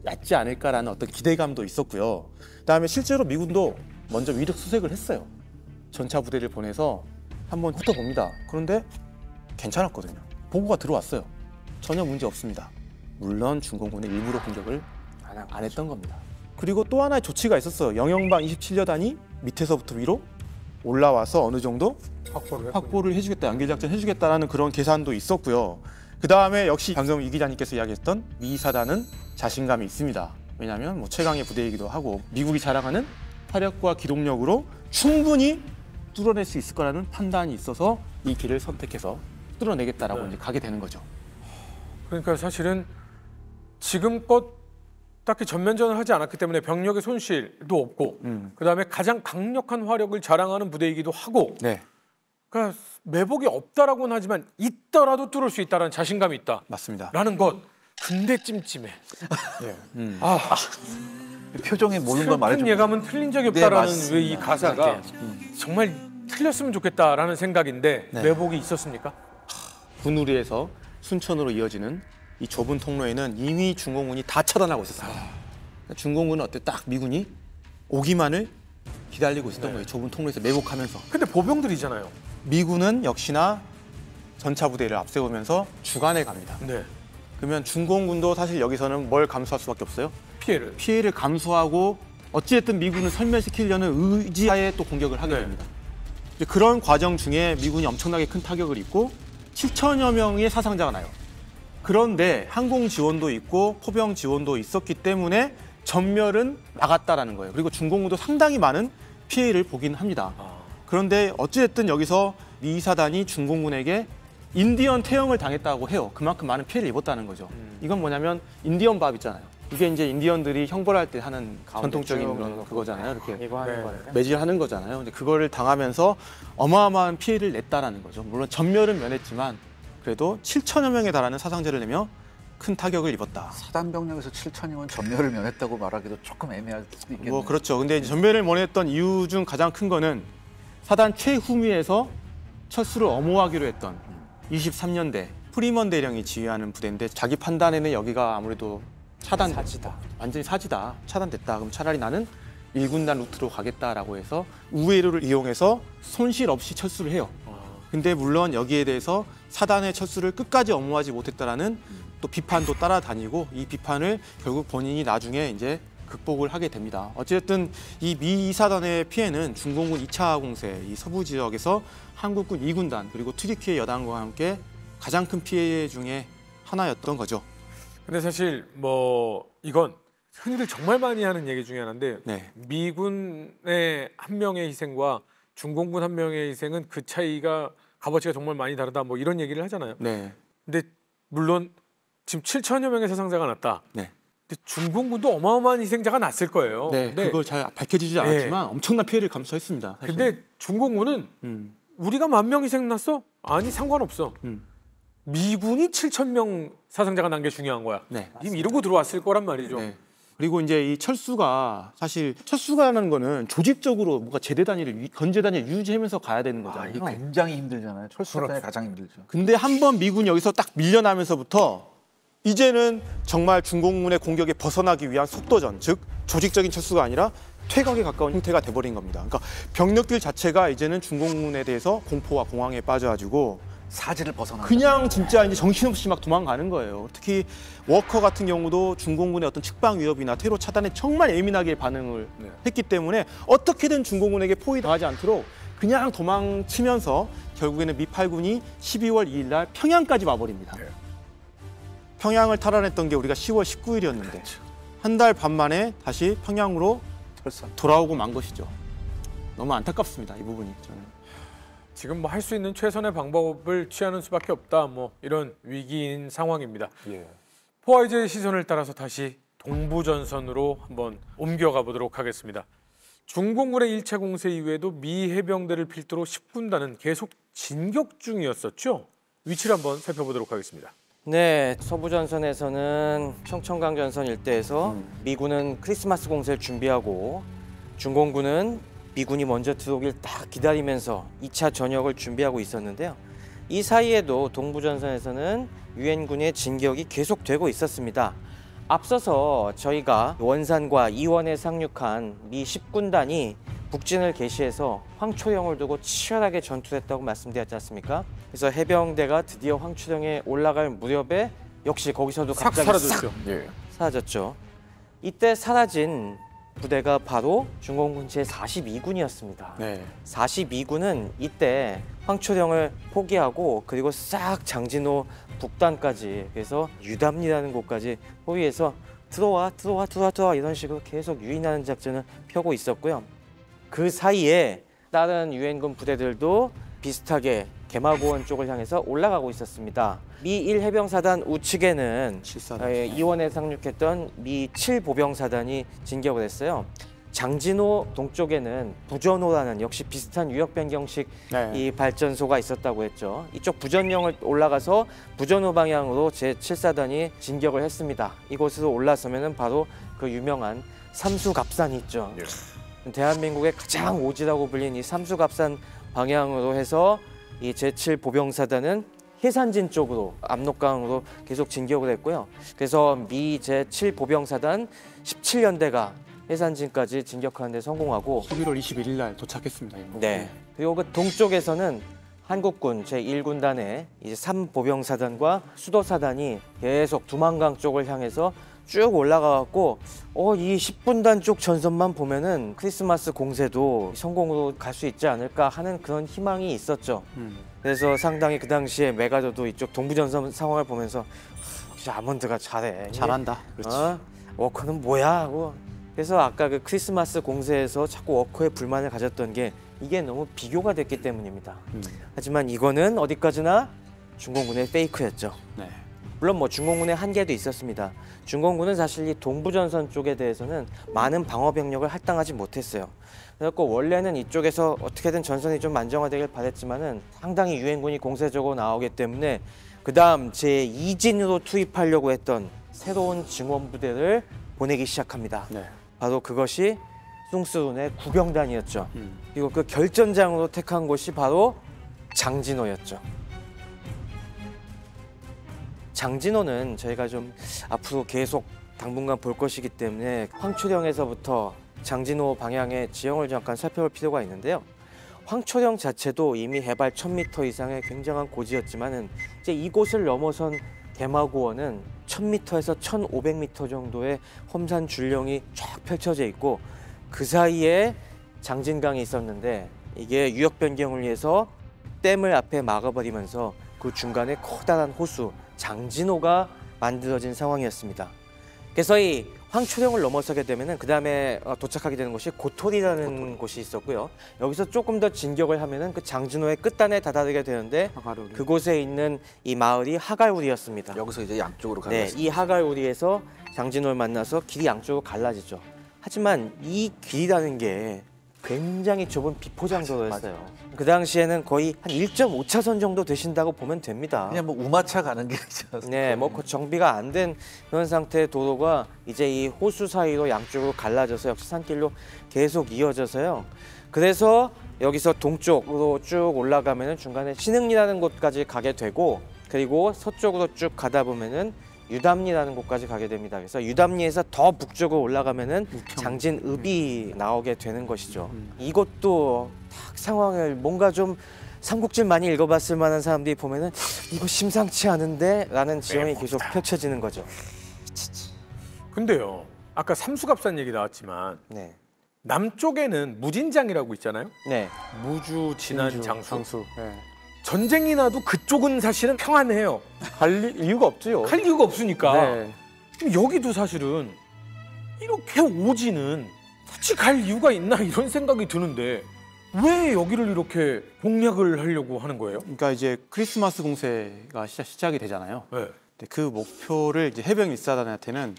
얕지 않을까라는 어떤 기대감도 있었고요. 그다음에 실제로 미군도 먼저 위력 수색을 했어요. 전차 부대를 보내서 한번 훑어봅니다. 그런데 괜찮았거든요. 보고가 들어왔어요. 전혀 문제 없습니다. 물론 중공군의 일부러 공격을 안 했던 겁니다. 그리고 또 하나의 조치가 있었어요. 영영방 27여단이 밑에서부터 위로 올라와서 어느 정도 확보를 해주겠다, 연계작전 해주겠다라는 그런 계산도 있었고요. 그 다음에 역시 방금 이 기자님께서 이야기했던 미 사단은 자신감이 있습니다. 왜냐하면 뭐 최강의 부대이기도 하고 미국이 자랑하는 화력과 기동력으로 충분히 뚫어낼 수 있을 거라는 판단이 있어서 이 길을 선택해서 뚫어내겠다라고 네. 이제 가게 되는 거죠. 그러니까 사실은 지금껏 딱히 전면전을 하지 않았기 때문에 병력의 손실도 없고 그다음에 가장 강력한 화력을 자랑하는 부대이기도 하고 네, 그러니까 매복이 없다라고는 하지만 있더라도 뚫을 수 있다라는 자신감이 있다라는 맞습니다. 것. 근데 찜찜해. 표정에 모르는 걸 슬픈 말해주고 예감은 틀린 적이 네, 없다라는 맞습니다. 왜 이 가사가 정말 틀렸으면 좋겠다라는 생각인데 네. 매복이 있었습니까? 분우리에서 순천으로 이어지는 이 좁은 통로에는 이미 중공군이 다 차단하고 있었습니다. 중공군은 어때? 딱 미군이 오기만을 기다리고 있었던 거예요. 좁은 통로에서 매복하면서. 근데 보병들이잖아요. 미군은 역시나 전차 부대를 앞세우면서 주간에 갑니다. 네. 그러면 중공군도 사실 여기서는 뭘 감수할 수밖에 없어요? 피해를. 피해를 감수하고 어찌됐든 미군을 설멸시키려는 의지하에 또 공격을 하게 네. 됩니다. 이제 그런 과정 중에 미군이 엄청나게 큰 타격을 입고 7천여 명의 사상자가 나요. 그런데 항공 지원도 있고 포병 지원도 있었기 때문에 전멸은 나갔다라는 거예요. 그리고 중공군도 상당히 많은 피해를 보긴 합니다. 그런데 어찌됐든 여기서 미 사단이 중공군에게 인디언 태형을 당했다고 해요. 그만큼 많은 피해를 입었다는 거죠. 이건 뭐냐면 인디언 밥 있잖아요. 이게 이제 인디언들이 형벌할 때 하는 전통적인 그런 그거잖아요. 이렇게 이거 하는 네. 거예요. 매질하는 거잖아요. 근데 그거를 당하면서 어마어마한 피해를 냈다라는 거죠. 물론 전멸은 면했지만 그래도 7천여 명에 달하는 사상자를 내며 큰 타격을 입었다. 사단 병력에서 7천이면 전멸을 면했다고 말하기도 조금 애매할 수도 있겠네요. 뭐 그렇죠. 근데 이제 전멸을 면했던 이유 중 가장 큰 거는 사단 최후미에서 철수를 엄호하기로 했던 23년대 프리먼 대령이 지휘하는 부대인데 자기 판단에는 여기가 아무래도 사지다. 완전히 사지다. 차단됐다. 그럼 차라리 나는 1군단 루트로 가겠다라고 해서 우회로를 이용해서 손실 없이 철수를 해요. 근데 물론 여기에 대해서 사단의 철수를 끝까지 엄호하지 못했다라는 또 비판도 따라다니고 이 비판을 결국 본인이 나중에 이제 극복을 하게 됩니다. 어쨌든 이 미 2사단의 피해는 중공군 2차 공세, 이 서부 지역에서 한국군 2군단 그리고 튀르키예 여단과 함께 가장 큰 피해 중에 하나였던 거죠. 근데 사실 뭐 이건 흔히들 정말 많이 하는 얘기 중에 하나인데 네. 미군의 한 명의 희생과 중공군 한 명의 희생은 그 차이가 값어치가 정말 많이 다르다 뭐 이런 얘기를 하잖아요. 네. 근데 물론 지금 7천여 명의 사상자가 났다. 네. 근데 중공군도 어마어마한 희생자가 났을 거예요. 네. 근데, 그걸 잘 밝혀지지 않았지만 엄청난 피해를 감수했습니다. 사실. 근데 중공군은 우리가 10,000명 희생 났어? 아니 상관없어. 미군이 7천 명 사상자가 난 게 중요한 거야. 네. 지금 이러고 들어왔을 거란 말이죠. 네. 그리고 이제 이 철수가 사실 철수가라는 거는 조직적으로 뭔가 제대 단위를 건재 단위를 유지하면서 가야 되는 거잖아요. 이게 굉장히 힘들잖아요. 철수가 가장 힘들죠. 근데 한 번 미군이 여기서 딱 밀려나면서부터 이제는 정말 중공군의 공격에 벗어나기 위한 속도전, 즉 조직적인 철수가 아니라 퇴각에 가까운 형태가 돼버린 겁니다. 그러니까 병력들 자체가 이제는 중공군에 대해서 공포와 공황에 빠져가지고 사지를 벗어나. 그냥 진짜 이제 정신없이 막 도망가는 거예요. 특히 워커 같은 경우도 중공군의 어떤 측방 위협이나 테러 차단에 정말 예민하게 반응을 했기 때문에 어떻게든 중공군에게 포위당하지 않도록 그냥 도망치면서 결국에는 미 8군이 12월 2일 날 평양까지 와버립니다. 평양을 탈환했던 게 우리가 10월 19일이었는데 한 달 반 만에 다시 평양으로 돌아오고 만 것이죠. 너무 안타깝습니다. 이 부분이 저는. 지금 뭐 할 수 있는 최선의 방법을 취하는 수밖에 없다. 뭐 이런 위기인 상황입니다. 포화이제의 시선을 따라서 다시 동부전선으로 한번 옮겨가 보도록 하겠습니다. 중공군의 1차 공세 이후에도 미 해병대를 필두로 10군단은 계속 진격 중이었었죠. 위치를 한번 살펴보도록 하겠습니다. 네, 서부전선에서는 청천강전선 일대에서 미군은 크리스마스 공세를 준비하고 중공군은 미군이 먼저 들어오길 딱 기다리면서 2차 전역을 준비하고 있었는데요. 이 사이에도 동부전선에서는 유엔군의 진격이 계속되고 있었습니다. 앞서서 저희가 원산과 이원에 상륙한 미 10군단이 북진을 개시해서 황초령을 두고 치열하게 전투했다고 말씀드렸지 않습니까? 그래서 해병대가 드디어 황초령에 올라갈 무렵에 역시 거기서도 싹 갑자기 사라졌죠. 예. 사라졌죠. 이때 사라진 부대가 바로 중공군 제42군이었습니다. 네. 42군은 이때 황초령을 포기하고 그리고 싹 장진호 북단까지 그래서 유담리라는 곳까지 포위해서 들어와 이런 식으로 계속 유인하는 작전을 펴고 있었고요. 그 사이에 다른 유엔군 부대들도 비슷하게 개마고원 쪽을 향해서 올라가고 있었습니다. 미 1해병사단 우측에는 이원에 상륙했던 미 7보병사단이 진격을 했어요. 장진호 동쪽에는 부전호라는 역시 비슷한 유역 변경식 이 발전소가 있었다고 했죠. 이쪽 부전령을 올라가서 부전호 방향으로 제7사단이 진격을 했습니다. 이곳으로 올라서면은 바로 그 유명한 삼수갑산이 있죠. 대한민국의 가장 오지라고 불린 이 삼수갑산 방향으로 해서 이 제7보병사단은 해산진 쪽으로 압록강으로 계속 진격을 했고요. 그래서 미 제7보병사단 17연대가 해산진까지 진격하는 데 성공하고 11월 21일 날 도착했습니다. 네. 그리고 그 동쪽에서는 한국군 제1군단의 이제 3보병사단과 수도사단이 계속 두만강 쪽을 향해서 쭉 올라가갖고 이 10분단 쪽 전선만 보면은 크리스마스 공세도 성공으로 갈 수 있지 않을까 하는 그런 희망이 있었죠. 그래서 상당히 그 당시에 메가더도 이쪽 동부전선 상황을 보면서 역시 아몬드가 잘한다. 그렇지. 워커는 뭐야 하고 그래서 아까 그 크리스마스 공세에서 자꾸 워커에 불만을 가졌던 게 이게 너무 비교가 됐기 때문입니다. 하지만 이거는 어디까지나 중공군의 페이크였죠. 네. 물론 뭐 중공군의 한계도 있었습니다. 중공군은 사실 이 동부전선 쪽에 대해서는 많은 방어 병력을 할당하지 못했어요. 그래서 원래는 이쪽에서 어떻게든 전선이 좀 안정화되길 바랬지만은 상당히 유엔군이 공세적으로 나오기 때문에 그 다음 제2진으로 투입하려고 했던 새로운 증원 부대를 보내기 시작합니다. 네. 바로 그것이 숭수룬의 구병단이었죠. 그리고 그 결전장으로 택한 곳이 바로 장진호였죠. 장진호는 저희가 좀 앞으로 계속 당분간 볼 것이기 때문에 황초령에서부터 장진호 방향의 지형을 잠깐 살펴볼 필요가 있는데요. 황초령 자체도 이미 해발 1000m 이상의 굉장한 고지였지만은 이제 이곳을 넘어선 개마고원은 1000m에서 1500m 정도의 험산 줄령이 쫙 펼쳐져 있고 그 사이에 장진강이 있었는데 이게 유역 변경을 위해서 댐을 앞에 막아버리면서 그 중간에 커다란 호수 장진호가 만들어진 상황이었습니다. 그래서 이 황초령을 넘어서게 되면은 그 다음에 도착하게 되는 곳이 고토리라는 곳이 있었고요. 여기서 조금 더 진격을 하면은 그 장진호의 끝단에 다다르게 되는데 하가루리. 그곳에 있는 이 마을이 하갈우리였습니다. 여기서 이제 양쪽으로 가고 네, 있습니다. 이 하갈우리에서 장진호를 만나서 길이 양쪽으로 갈라지죠. 하지만 이 길이라는 게 굉장히 좁은 비포장도로였어요. 그 당시에는 거의 한 1.5차선 정도 되신다고 보면 됩니다. 그냥 뭐 우마차 가는 길이죠. 네, 뭐 그 정비가 안 된 그런 상태의 도로가 이제 이 호수 사이로 양쪽으로 갈라져서 역시 산길로 계속 이어져서요. 그래서 여기서 동쪽으로 쭉 올라가면은 중간에 신흥리라는 곳까지 가게 되고 그리고 서쪽으로 쭉 가다 보면은 유담리라는 곳까지 가게 됩니다. 그래서 유담리에서 더 북쪽으로 올라가면은 장진읍이 나오게 되는 것이죠. 이것도 딱 상황을 뭔가 좀 삼국지 많이 읽어봤을 만한 사람들이 보면은 이거 심상치 않은데 라는 지형이 계속 펼쳐지는 거죠. 근데요, 아까 삼수갑산 얘기 나왔지만 네. 남쪽에는 무진장이라고 있잖아요. 네. 무주, 진안, 장수. 네. 전쟁이 나도 그쪽은 사실은 평안해요. 갈 이유가 없죠. 할 이유가 없으니까. 네. 그럼 여기도 사실은 이렇게 오지는 같이 갈 이유가 있나 이런 생각이 드는데 왜 여기를 이렇게 공략을 하려고 하는 거예요? 그러니까 이제 크리스마스 공세가 시작이 되잖아요. 네. 그 목표를 이제 해병 1사단한테는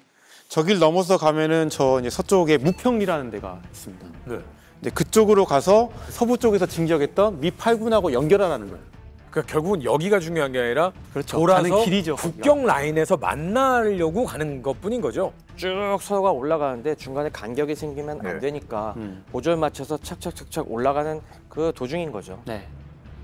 저 길 넘어서 가면은 저 이제 서쪽에 무평리라는 데가 있습니다. 네. 근데 그쪽으로 가서 서부 쪽에서 진격했던 미 8군하고 연결하라는 거예요. 그러니까 결국은 여기가 중요한 게 아니라 그렇죠. 돌아서 가는 길이죠. 국경 라인에서 만나려고 가는 것뿐인 거죠. 쭉 서로가 올라가는데 중간에 간격이 생기면 안 되니까 보조를 맞춰서 착착착착 올라가는 그 도중인 거죠. 네.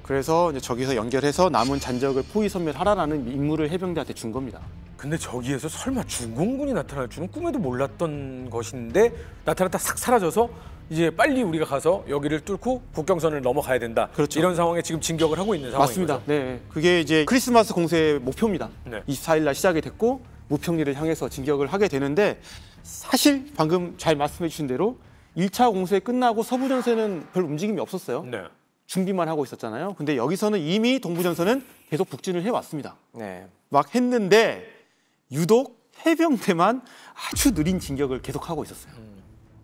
그래서 이제 저기서 연결해서 남은 잔적을 포위 섬멸하라라는 임무를 해병대한테 준 겁니다. 근데 저기에서 설마 중공군이 나타날 줄은 꿈에도 몰랐던 것인데 나타났다 싹 사라져서 이제 빨리 우리가 가서 여기를 뚫고 국경선을 넘어가야 된다. 그렇죠. 이런 상황에 지금 진격을 하고 있는 상황인 맞습니다. 거죠. 네. 그게 이제 크리스마스 공세의 목표입니다. 네. 24일 날 시작이 됐고 무평리를 향해서 진격을 하게 되는데 사실 방금 잘 말씀해 주신 대로 1차 공세 끝나고 서부전선은 별 움직임이 없었어요. 네. 준비만 하고 있었잖아요. 근데 여기서는 이미 동부전선은 계속 북진을 해왔습니다. 네. 막 했는데 유독 해병대만 아주 느린 진격을 계속하고 있었어요.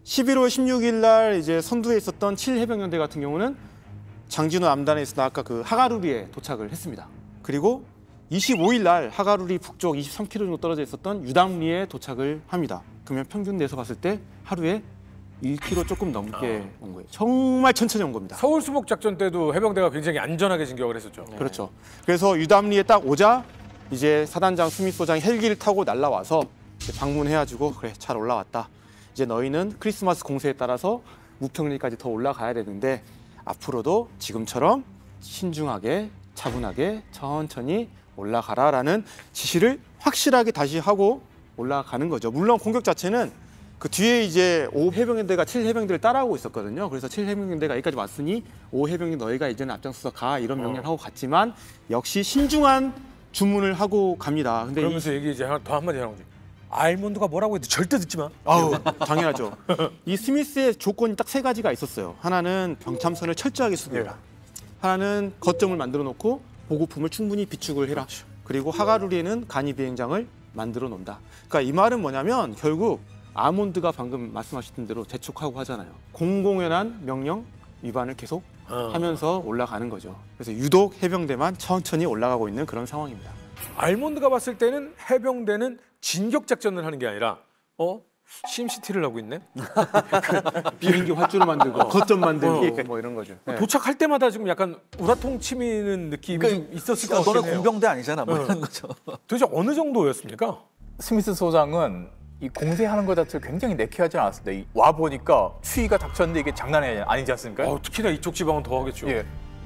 11월 16일 날 이제 선두에 있었던 7해병연대 같은 경우는 장진호 암단에 있었던 아까 그 하가루리에 도착을 했습니다. 그리고 25일 날 하가루리 북쪽 23km 정도 떨어져 있었던 유담리에 도착을 합니다. 그러면 평균 내서 봤을 때 하루에 1km 조금 넘게 온 거예요. 정말 천천히 온 겁니다. 서울 수복 작전 때도 해병대가 굉장히 안전하게 진격을 했었죠. 그렇죠. 그래서 유담리에 딱 오자 이제 사단장 스미스 소장이 헬기를 타고 날라와서 이제 방문해가지고 그래 잘 올라왔다. 이제 너희는 크리스마스 공세에 따라서 무평리까지 더 올라가야 되는데 앞으로도 지금처럼 신중하게 차분하게 천천히 올라가라라는 지시를 확실하게 다시 하고 올라가는 거죠. 물론 공격 자체는 그 뒤에 이제 5해병대가 7해병대를 따라오고 있었거든요. 그래서 7해병대가 여기까지 왔으니 5해병대 너희가 이제는 앞장서서 가 이런 명령을 하고 갔지만 역시 신중한 주문을 하고 갑니다. 근데 그러면서 얘기 이제 더 한마디 하는 거지. 알몬드가 뭐라고 해도 절대 듣지 마. 아우 당연하죠. 이 스미스의 조건이 딱 세 가지가 있었어요. 하나는 병참선을 철저하게 수비해라. 하나는 거점을 만들어 놓고 보급품을 충분히 비축을 해라. 그리고 하가루리에는 간이 비행장을 만들어 놓는다. 그러니까 이 말은 뭐냐면 결국 아몬드가 방금 말씀하셨던 대로 재촉하고 하잖아요. 공공연한 명령 위반을 계속 하면서 올라가는 거죠. 그래서 유독 해병대만 천천히 올라가고 있는 그런 상황입니다. 알몬드가 봤을 때는 해병대는 진격 작전을 하는 게 아니라 심시티를 하고 있네. 비행기 활주로 만들고 거점 만들기 뭐 이런 거죠. 네. 도착할 때마다 지금 약간 우라통 치미는 느낌이 좀 있었을 것 같긴 너는 해요. 공병대 아니잖아, 뭐 이런 거죠. 도대체 어느 정도였습니까? 스미스 소장은 이 공세하는 것 자체를 굉장히 내키하지 않았습니다. 와 보니까 추위가 닥쳤는데 이게 장난이 아니지 않습니까? 특히나 이쪽 지방은 더 하겠죠. 예.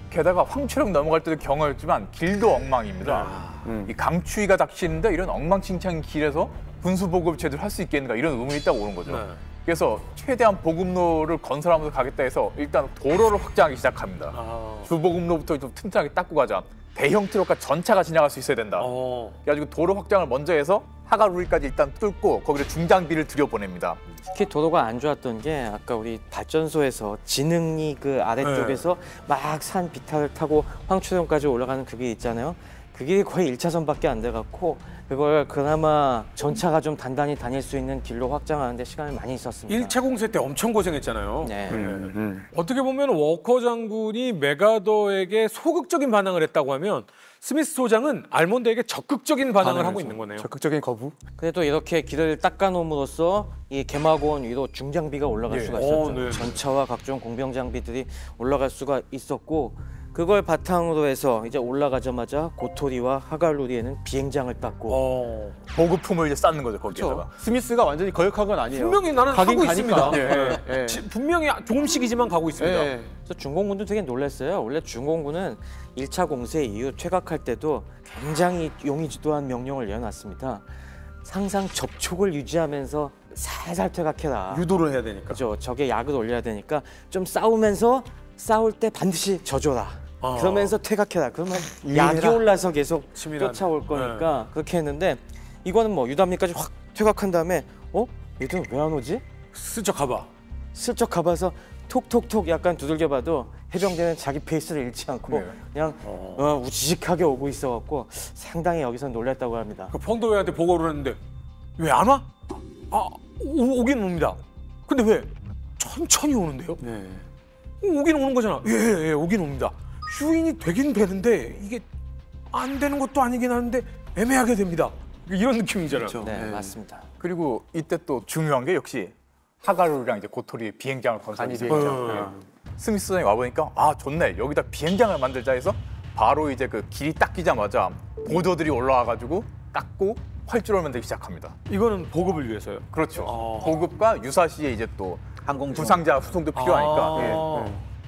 게다가 황초령 넘어갈 때도 경험했지만 길도 엉망입니다. 이 강추위가 닥치는데 이런 엉망진창 길에서 군수 보급 제대로 할 수 있겠는가 이런 의문이 있다고 오는 거죠. 네. 그래서 최대한 보급로를 건설하면서 가겠다 해서 일단 도로를 확장하기 시작합니다. 주보급로부터 좀 튼튼하게 닦고 가자. 대형 트럭과 전차가 지나갈 수 있어야 된다. 그래가지고 도로 확장을 먼저 해서 하가루리까지 일단 뚫고 거기를 중장비를 들여보냅니다. 특히 도로가 안 좋았던 게 아까 우리 발전소에서 진흥리 그 아래쪽에서 막 산 비탈을 타고 황초령까지 올라가는 그 길 있잖아요. 그 길이 거의 1차선밖에 안 돼갖고 그걸 그나마 전차가 좀 단단히 다닐 수 있는 길로 확장하는데 시간이 많이 있었습니다. 1차 공세 때 엄청 고생했잖아요. 네. 어떻게 보면 워커 장군이 메가더에게 소극적인 반항을 했다고 하면 스미스 소장은 알몬드에게 적극적인 반항을 하고 있는 거네요. 적극적인 거부. 그래도 이렇게 길을 닦아놓음으로써 이 개마고원 위로 중장비가 올라갈 수가 있었죠. 네. 전차와 각종 공병 장비들이 올라갈 수가 있었고 그걸 바탕으로 해서 이제 올라가자마자 고토리와 하갈루리에는 비행장을 닦고 보급품을 이제 쌓는 거죠 거기에다가. 그렇죠. 스미스가 완전히 거역한 건 아니에요. 분명히 나는 가긴 하고 가니까. 있습니다. 예. 분명히 조금씩이지만 가고 있습니다. 예. 그래서 중공군도 되게 놀랐어요. 원래 중공군은 1차 공세 이후 퇴각할 때도 굉장히 용의주도한 명령을 내놨습니다. 항상 접촉을 유지하면서 살살 퇴각해라. 유도를 해야 되니까. 그죠. 적의 약을 올려야 되니까 좀 싸우면서 싸울 때 반드시 져줘라. 그러면서 퇴각해라. 그러면 약이 올라서 계속 치밀한. 쫓아올 거니까 그렇게 했는데 이거는 뭐 유담리까지 확 퇴각한 다음에 얘들은 왜 안 오지? 슬쩍 가봐. 슬쩍 가봐서 톡톡톡 약간 두들겨봐도 해병대는 자기 페이스를 잃지 않고 그냥 우직하게 오고 있어갖고 상당히 여기서 놀랐다고 합니다. 그 펑도웨한테 보고를 했는데 왜 안 와? 오긴 옵니다. 근데 왜 천천히 오는데요? 네. 오긴 오는 거잖아. 예, 오긴 옵니다. 휴인이 되긴 되는데 이게 안 되는 것도 아니긴 한데 애매하게 됩니다. 이런 느낌이잖아요. 그렇죠. 네, 네. 맞습니다. 그리고 이때 또 중요한 게 역시 하가루랑 이제 고토리의 비행장을 건설했어요. 스미스 선생이 와 보니까 아 좋네 여기다 비행장을 만들자 해서 바로 이제 그 길이 딱 끼자마자 보저들이 올라와가지고 깎고 활주로를 만들기 시작합니다. 이거는 보급을 위해서요. 그렇죠. 아. 보급과 유사시에 이제 또 항공 부상자 후송도 필요하니까.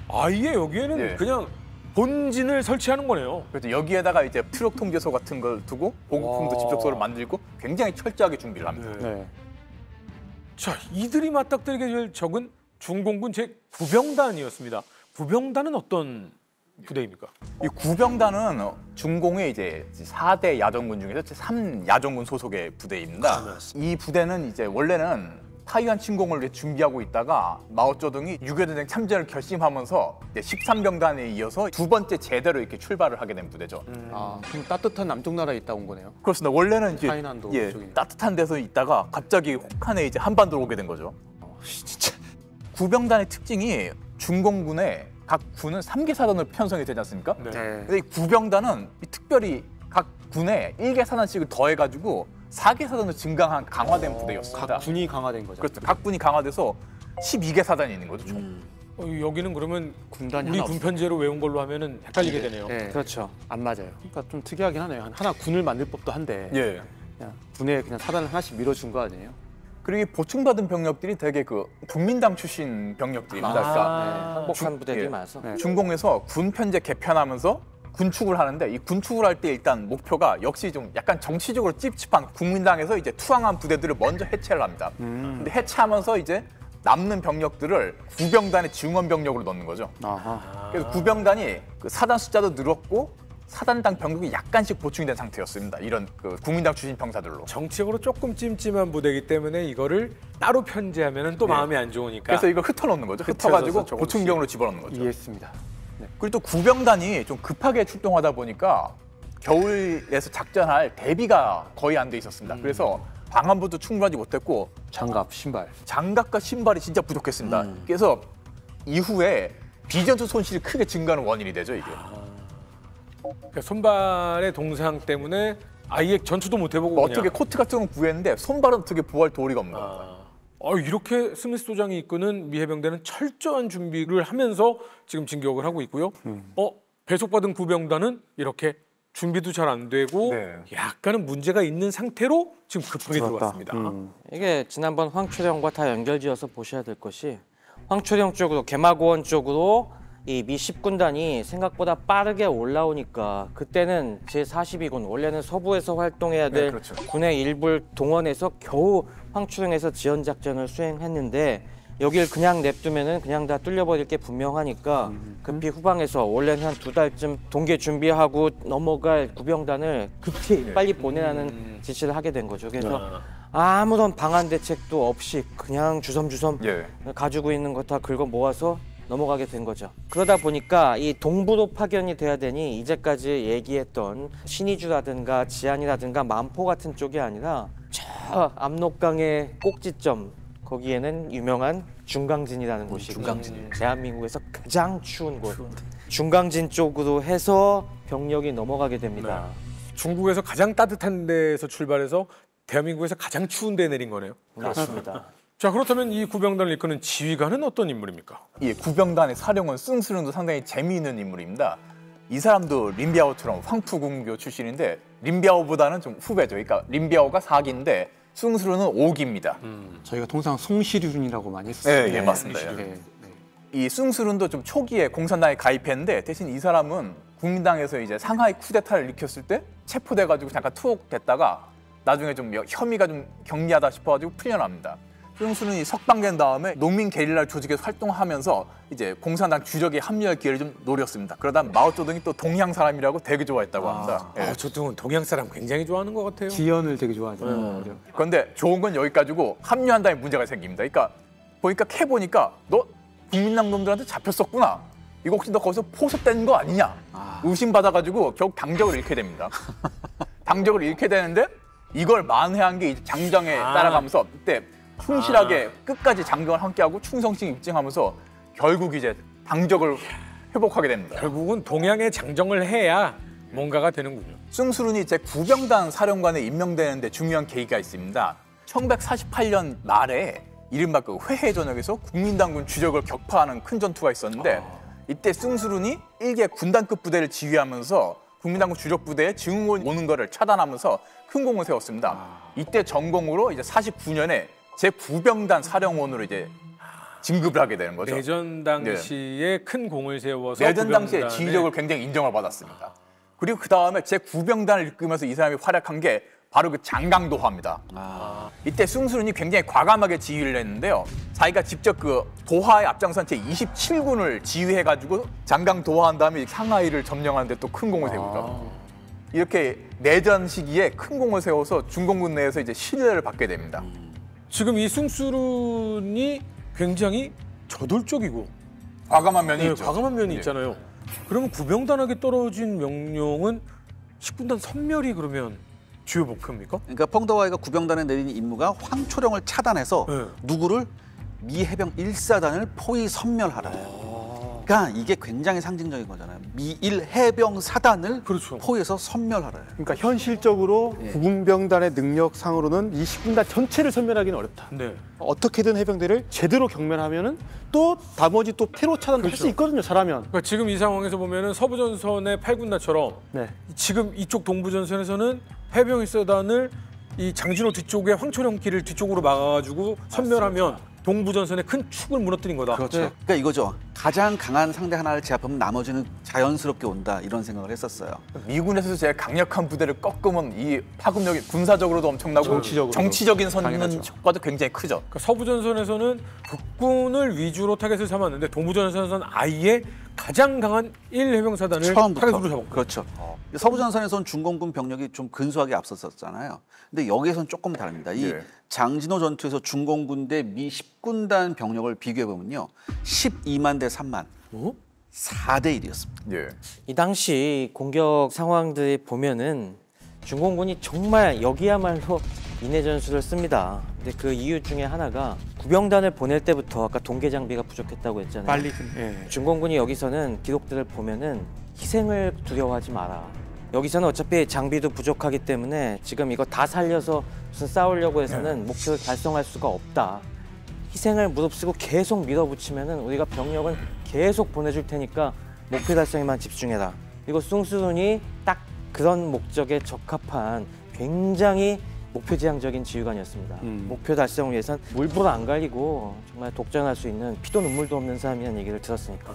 아예 여기에는 예. 그냥 본진을 설치하는 거네요. 그래서 여기에다가 이제 트럭 통제소 같은 걸 두고 보급품도 와. 집적소를 만들고 굉장히 철저하게 준비를 합니다. 네. 자, 이들이 맞닥뜨리게 될 적은 중공군 제9병단이었습니다. 9병단은 어떤 부대입니까? 이 구병단은 중공의 이제 4대 야전군 중에서 제3야전군 소속의 부대입니다. 이 부대는 이제 원래는 타이완 침공을 위해 준비하고 있다가 마오쩌둥이 6.25 전쟁 참전을 결심하면서 이제 13병단에 이어서 두 번째 제대로 이렇게 출발을 하게 된 부대죠. 아, 그럼 따뜻한 남쪽 나라에 있다 온 거네요. 그렇습니다. 원래는 이제 타이난도 예, 쪽이니까. 따뜻한 데서 있다가 갑자기 혹한에 이제 한반도로 오게 된 거죠. 진짜. 구병단의 특징이 중공군의 각 군은 3개 사단으로 편성이 되지 않습니까? 네. 근데 이 구병단은 특별히 각 군에 1개 사단씩을 더해가지고 4개 사단으로 증강한 강화된 부대였습니다. 각 군이 강화된 거죠. 그렇죠. 각 군이 강화돼서 12개 사단이 있는 거죠, 총. 여기는 그러면 군단이 우리 하나 군편제로 외운 걸로 하면은 헷갈리게 되네요. 네. 그렇죠. 안 맞아요. 그러니까 좀 특이하긴 하네요. 하나 군을 만들 법도 한데 예. 그냥 군에 그냥 사단을 하나씩 밀어준 거 아니에요? 그리고 이 보충받은 병력들이 되게 그 국민당 출신 병력들입니다. 그러니까 항복한 부대들이 예. 많아서. 네. 중공에서 군 편제 개편하면서 군축을 하는데 이 군축을 할 때 일단 목표가 역시 좀 약간 정치적으로 찝찝한 국민당에서 이제 투항한 부대들을 먼저 해체를 합니다. 근데 해체하면서 이제 남는 병력들을 구병단의 증원 병력으로 넣는 거죠. 아하. 그래서 구병단이 그 사단 숫자도 늘었고 사단당 병력이 약간씩 보충이 된 상태였습니다. 이런 그 국민당 출신 병사들로. 정치적으로 조금 찜찜한 부대이기 때문에 이거를 따로 편제하면은 또 마음이 안 좋으니까. 그래서 이걸 흩어놓는 거죠. 흩어져서 흩어가지고 조금씩. 보충병으로 집어넣는 거죠. 이해했습니다. 그리고 또 구병단이 좀 급하게 출동하다 보니까 겨울에서 작전할 대비가 거의 안 돼 있었습니다. 그래서 방한부도 충분하지 못했고 장갑, 신발. 장갑과 신발이 진짜 부족했습니다. 그래서 이후에 비전투 손실이 크게 증가하는 원인이 되죠, 이게. 그러니까 손발의 동상 때문에 아예 전투도 못 해보고 뭐 그냥. 어떻게 코트 같은 건 구했는데 손발은 어떻게 보호할 도리가 없는 겁니다. 이렇게 스미스 도장이 이끄는 미 해병대는 철저한 준비를 하면서 지금 진격을 하고 있고요. 배속받은 구병단은 이렇게 준비도 잘 안 되고 네. 약간은 문제가 있는 상태로 지금 급하게 들어왔습니다. 이게 지난번 황초령과 다 연결지어서 보셔야 될 것이 황초령 쪽으로 개마고원 쪽으로 이 미 10군단이 생각보다 빠르게 올라오니까 그때는 제42군 원래는 서부에서 활동해야 될 그렇죠. 군의 일부를 동원해서 겨우 황초령에서 지연작전을 수행했는데 여길 그냥 냅두면은 그냥 다 뚫려버릴 게 분명하니까 급히 후방에서 원래는 한 2달쯤 동계 준비하고 넘어갈 구병단을 급히 빨리 보내라는 지시를 하게 된 거죠. 그래서 아무런 방한 대책도 없이 그냥 주섬주섬 예. 가지고 있는 거 다 긁어 모아서 넘어가게 된 거죠. 그러다 보니까 이 동부로 파견이 돼야 되니 이제까지 얘기했던 신의주라든가 지안이라든가 만포 같은 쪽이 아니라 저 압록강의 꼭지점 거기에는 유명한 중강진이라는 곳이 중강진. 대한민국에서 가장 추운 곳 중강진 쪽으로 해서 병력이 넘어가게 됩니다. 중국에서 가장 따뜻한 데에서 출발해서 대한민국에서 가장 추운 데에 내린 거네요. 맞습니다. 자, 그렇다면 이 구병단을 이끄는 지휘관은 어떤 인물입니까? 이 구병단의 사령은 숭스른도 상당히 재미있는 인물입니다. 이 사람도 린비아오처럼 황푸군교 출신인데 린비아오보다는 좀 후배죠. 그러니까 린비아오가 4기인데 숭스른은 5기입니다. 저희가 통상 송시륜이라고 많이 했어요. 예, 맞습니다. 네, 네. 이 숭스른도 좀 초기에 공산당에 가입했는데 대신 이 사람은 국민당에서 이제 상하이 쿠데타를 일으켰을 때 체포돼가지고 잠깐 투옥됐다가 나중에 좀 혐의가 좀 경미하다 싶어가지고 풀려납니다. 숭스른이 석방된 다음에 농민 게릴라 조직에서 활동하면서 이제 공산당 주력에 합류할 기회를 좀 노렸습니다. 그러다 마오쩌둥이 또 동양 사람이라고 되게 좋아했다고 합니다. 예. 저도 동양 사람 굉장히 좋아하는 것 같아요. 지연을 되게 좋아하잖아요. 그런데 좋은 건 여기까지고 합류한 다음에 문제가 생깁니다. 그러니까 보니까 캐 보니까 너 국민당 놈들한테 잡혔었구나. 이거 혹시 너 거기서 포섭된 거 아니냐? 의심받아가지고 결국 당적을 잃게 됩니다. 당적을 잃게 되는데 이걸 만회한 게 이제 장정에 따라가면서 그때 충실하게 끝까지 장정을 함께하고 충성심 입증하면서 결국 이제 당적을 회복하게 됩니다. 결국은 동양에 장정을 해야 뭔가가 되는군요. 숭수룬이 제 구병단 사령관에 임명되는데 중요한 계기가 있습니다. 1948년 말에 이른바 그 회해 전역에서 국민당군 주력을 격파하는 큰 전투가 있었는데 이때 숭수룬이 일개 군단급 부대를 지휘하면서 국민당군 주력 부대에 증원 오는 거를 차단하면서 큰功을 세웠습니다. 이때 전공으로 이제 49년에 제 구병단 사령원으로 이제 진급을 하게 되는 거죠. 내전 당시에 큰 공을 세워서 내전 당시에 구병단에- 지휘력을 굉장히 인정을 받았습니다. 그리고 그 다음에 제 구병단을 이끌면서 이 사람이 활약한 게 바로 그 장강도화입니다. 이때 숭수룬이 굉장히 과감하게 지휘를 했는데요. 자기가 직접 그 도하에 앞장선 제 27군을 지휘해가지고 장강도화한 다음에 상하이를 점령하는데 또 큰 공을 세우죠. 이렇게 내전 시기에 큰 공을 세워서 중공군 내에서 이제 신뢰를 받게 됩니다. 지금 이 숭수룬이 굉장히 저돌적이고 과감한 면이 네, 있죠. 과감한 면이 예. 있잖아요. 그러면 구병단에게 떨어진 명령은 10군단 섬멸이 그러면 주요 목표입니까? 그러니까 펑더와이가 구병단에 내린 임무가 황초령을 차단해서 네. 누구를 미 해병 1사단을 포위 섬멸하라요. 그러니까 이게 굉장히 상징적인 거잖아요. 미 1해병 사단을 그렇죠. 포위해서 섬멸하라요. 그러니까 현실적으로 예. 구군병단의 능력상으로는 이 10군단 전체를 선멸하기는 어렵다. 네. 어떻게든 해병대를 제대로 경멸하면은 또 나머지 또 테러 차단도 할 수 있거든요. 잘하면. 그러니까 지금 이 상황에서 보면은 서부전선의 8군단처럼 네. 지금 이쪽 동부전선에서는 해병 1사단을 이 장진호 뒤쪽에 황초령길을 뒤쪽으로 막아가지고 섬멸하면 동부전선의 큰 축을 무너뜨린 거다. 그렇죠. 네. 그러니까 이거죠. 가장 강한 상대 하나를 제압하면 나머지는 자연스럽게 온다 이런 생각을 했었어요. 미군에서 제일 강력한 부대를 꺾으면 이 파급력이 군사적으로도 엄청나고 정치적인 선는 효과도 굉장히 크죠. 그러니까 서부전선에서는 북군을 위주로 타겟을 삼았는데 동부전선에서는 아예 가장 강한 1해병사단을 타겟으로 잡았고. 그렇죠. 서부전선에서는 중공군 병력이 좀 근소하게 앞섰었잖아요. 근데 여기에서는 조금 다릅니다. 이 네. 장진호 전투에서 중공군 대 미 10군단 병력을 비교해보면요. 12만 대 3만. 4대 1이었습니다. 예. 이 당시 공격 상황들이 보면은 중공군이 정말 여기야말로 인해 전술을 씁니다. 근데 그 이유 중에 하나가 구병단을 보낼 때부터 아까 동계 장비가 부족했다고 했잖아요. 빨리. 예. 중공군이 여기서는 기록들을 보면은 희생을 두려워하지 마라. 여기서는 어차피 장비도 부족하기 때문에 지금 이거 다 살려서 무슨 싸우려고 해서는 목표를 달성할 수가 없다. 희생을 무릅쓰고 계속 밀어붙이면은 우리가 병력은 계속 보내줄 테니까 목표 달성에만 집중해라. 이거 숭수룬이 딱 그런 목적에 적합한 굉장히 목표지향적인 지휘관이었습니다. 목표 달성을 위해선 물불 안 갈리고 정말 독전할 수 있는 피도 눈물도 없는 사람이라는 얘기를 들었으니까.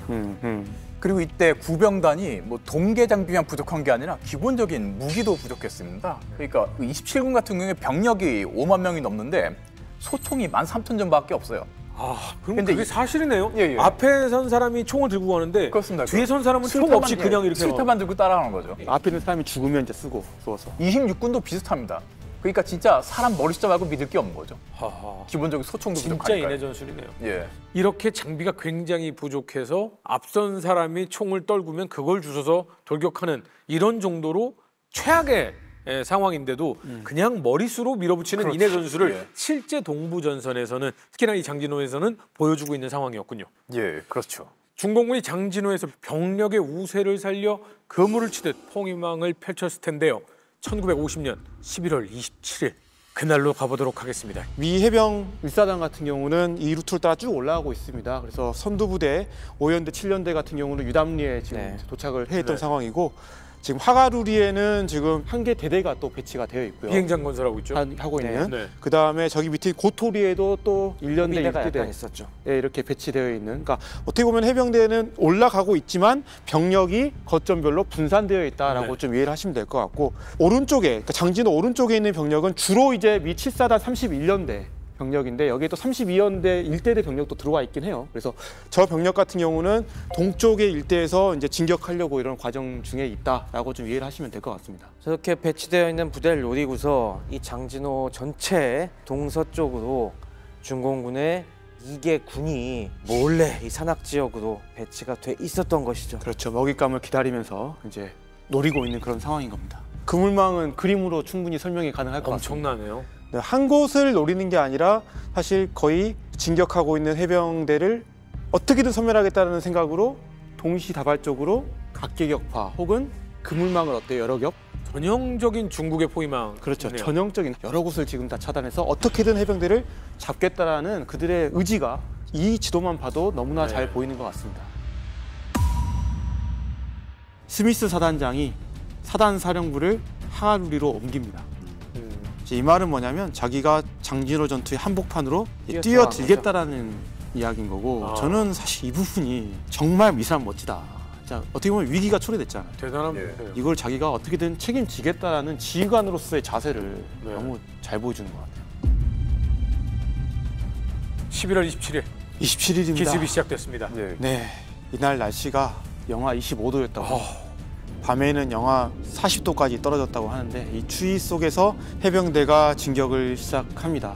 그리고 이때 구병단이 뭐 동계 장비만 부족한 게 아니라 기본적인 무기도 부족했습니다. 그러니까 27군 같은 경우에 병력이 5만 명이 넘는데 소총이 13,000 정도밖에 없어요. 아, 그럼 근데 그게 사실이네요. 예, 예. 앞에 선 사람이 총을 들고 가는데 그렇습니다. 뒤에 선 사람은 총 없이 그냥 이렇게 실타만 들고 따라가는 거죠. 앞에 있는 사람이 죽으면 이제 쓰고 쏘아서. 26군도 비슷합니다. 그러니까 진짜 사람 머리 숫자 말고 믿을 게 없는 거죠. 하하. 기본적인 소총도 진짜 부족하니까요. 인해 전술이네요. 예. 이렇게 장비가 굉장히 부족해서 앞선 사람이 총을 떨구면 그걸 주워서 돌격하는 이런 정도로 최악의 상황인데도 그냥 머릿수로 밀어붙이는 인해 전술을 예. 실제 동부전선에서는 특히나 이 장진호에서는 보여주고 있는 상황이었군요. 예, 그렇죠. 중공군이 장진호에서 병력의 우세를 살려 그물을 치듯 포위망을 펼쳤을 텐데요. 1950년 11월 27일 그날로 가보도록 하겠습니다. 미 해병 1사단 같은 경우는 이 루트를 따라 쭉 올라가고 있습니다. 그래서 선두부대 5연대, 7연대 같은 경우는 유담리에 지금 네. 도착을 해 있던 상황이고 지금 하가루리에는 지금 한 개 대대가 또 배치가 되어 있고요. 비행장 건설하고 있죠. 하고 있는. 네. 그 다음에 저기 밑에 고토리에도 또 1년대, 미대가 1대대 약간 있었죠. 예, 이렇게 배치되어 있는. 그러니까 어떻게 보면 해병대는 올라가고 있지만 병력이 거점별로 분산되어 있다라고 네. 좀 이해를 하시면 될 것 같고 오른쪽에 그러니까 장진호 오른쪽에 있는 병력은 주로 이제 미 7사단 31연대 병력인데 여기에 또 32연대 일대대 병력도 들어와 있긴 해요. 그래서 저 병력 같은 경우는 동쪽의 일대에서 이제 진격하려고 이런 과정 중에 있다라고 좀 이해를 하시면 될 것 같습니다. 저렇게 배치되어 있는 부대를 노리고서 이 장진호 전체 동서쪽으로 중공군의 2개 군이 몰래 이 산악 지역으로 배치가 돼 있었던 것이죠. 그렇죠. 먹잇감을 기다리면서 이제 노리고 있는 그런 상황인 겁니다. 그물망은 그림으로 충분히 설명이 가능할 것 같습니다. 엄청나네요. 네, 한 곳을 노리는 게 아니라 사실 거의 진격하고 있는 해병대를 어떻게든 섬멸하겠다는 생각으로 동시다발적으로 각계격파 혹은 그물망을 어때요? 여러 겹? 전형적인 중국의 포위망. 그렇죠. 전형적인 여러 곳을 지금 다 차단해서 어떻게든 해병대를 잡겠다라는 그들의 의지가 이 지도만 봐도 너무나 잘 보이는 것 같습니다. 스미스 사단장이 사단 사령부를 항아리로 옮깁니다. 이 말은 뭐냐면 자기가 장진호 전투의 한복판으로 뛰어들겠다라는 이야기인 거고 저는 사실 이 부분이 정말 미사람 멋지다. 자, 어떻게 보면 위기가 초래됐잖아요. 대단한 이걸 자기가 어떻게든 책임지겠다라는 지휘관으로서의 자세를 너무 잘 보여주는 것 같아요. 11월 27일 27일입니다. 기습이 시작됐습니다. 네, 이날 날씨가 영하 25도였다고. 밤에는 영하 40도까지 떨어졌다고 하는데 이 추위 속에서 해병대가 진격을 시작합니다.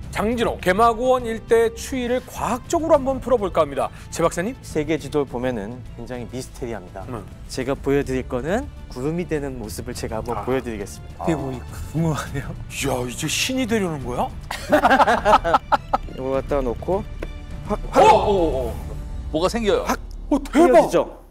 장진호 개마고원 일대 추위를 과학적으로 한번 풀어볼까 합니다. 제 박사님. 세계 지도를 보면은 굉장히 미스테리합니다. 제가 보여드릴 거는 구름이 되는 모습을 제가 한번 보여드리겠습니다. 이게 뭐 궁금하네요. 이야, 이제 신이 되려는 거야? 이거 갖다 놓고 뭐가 생겨요. 대박. 띄워지죠.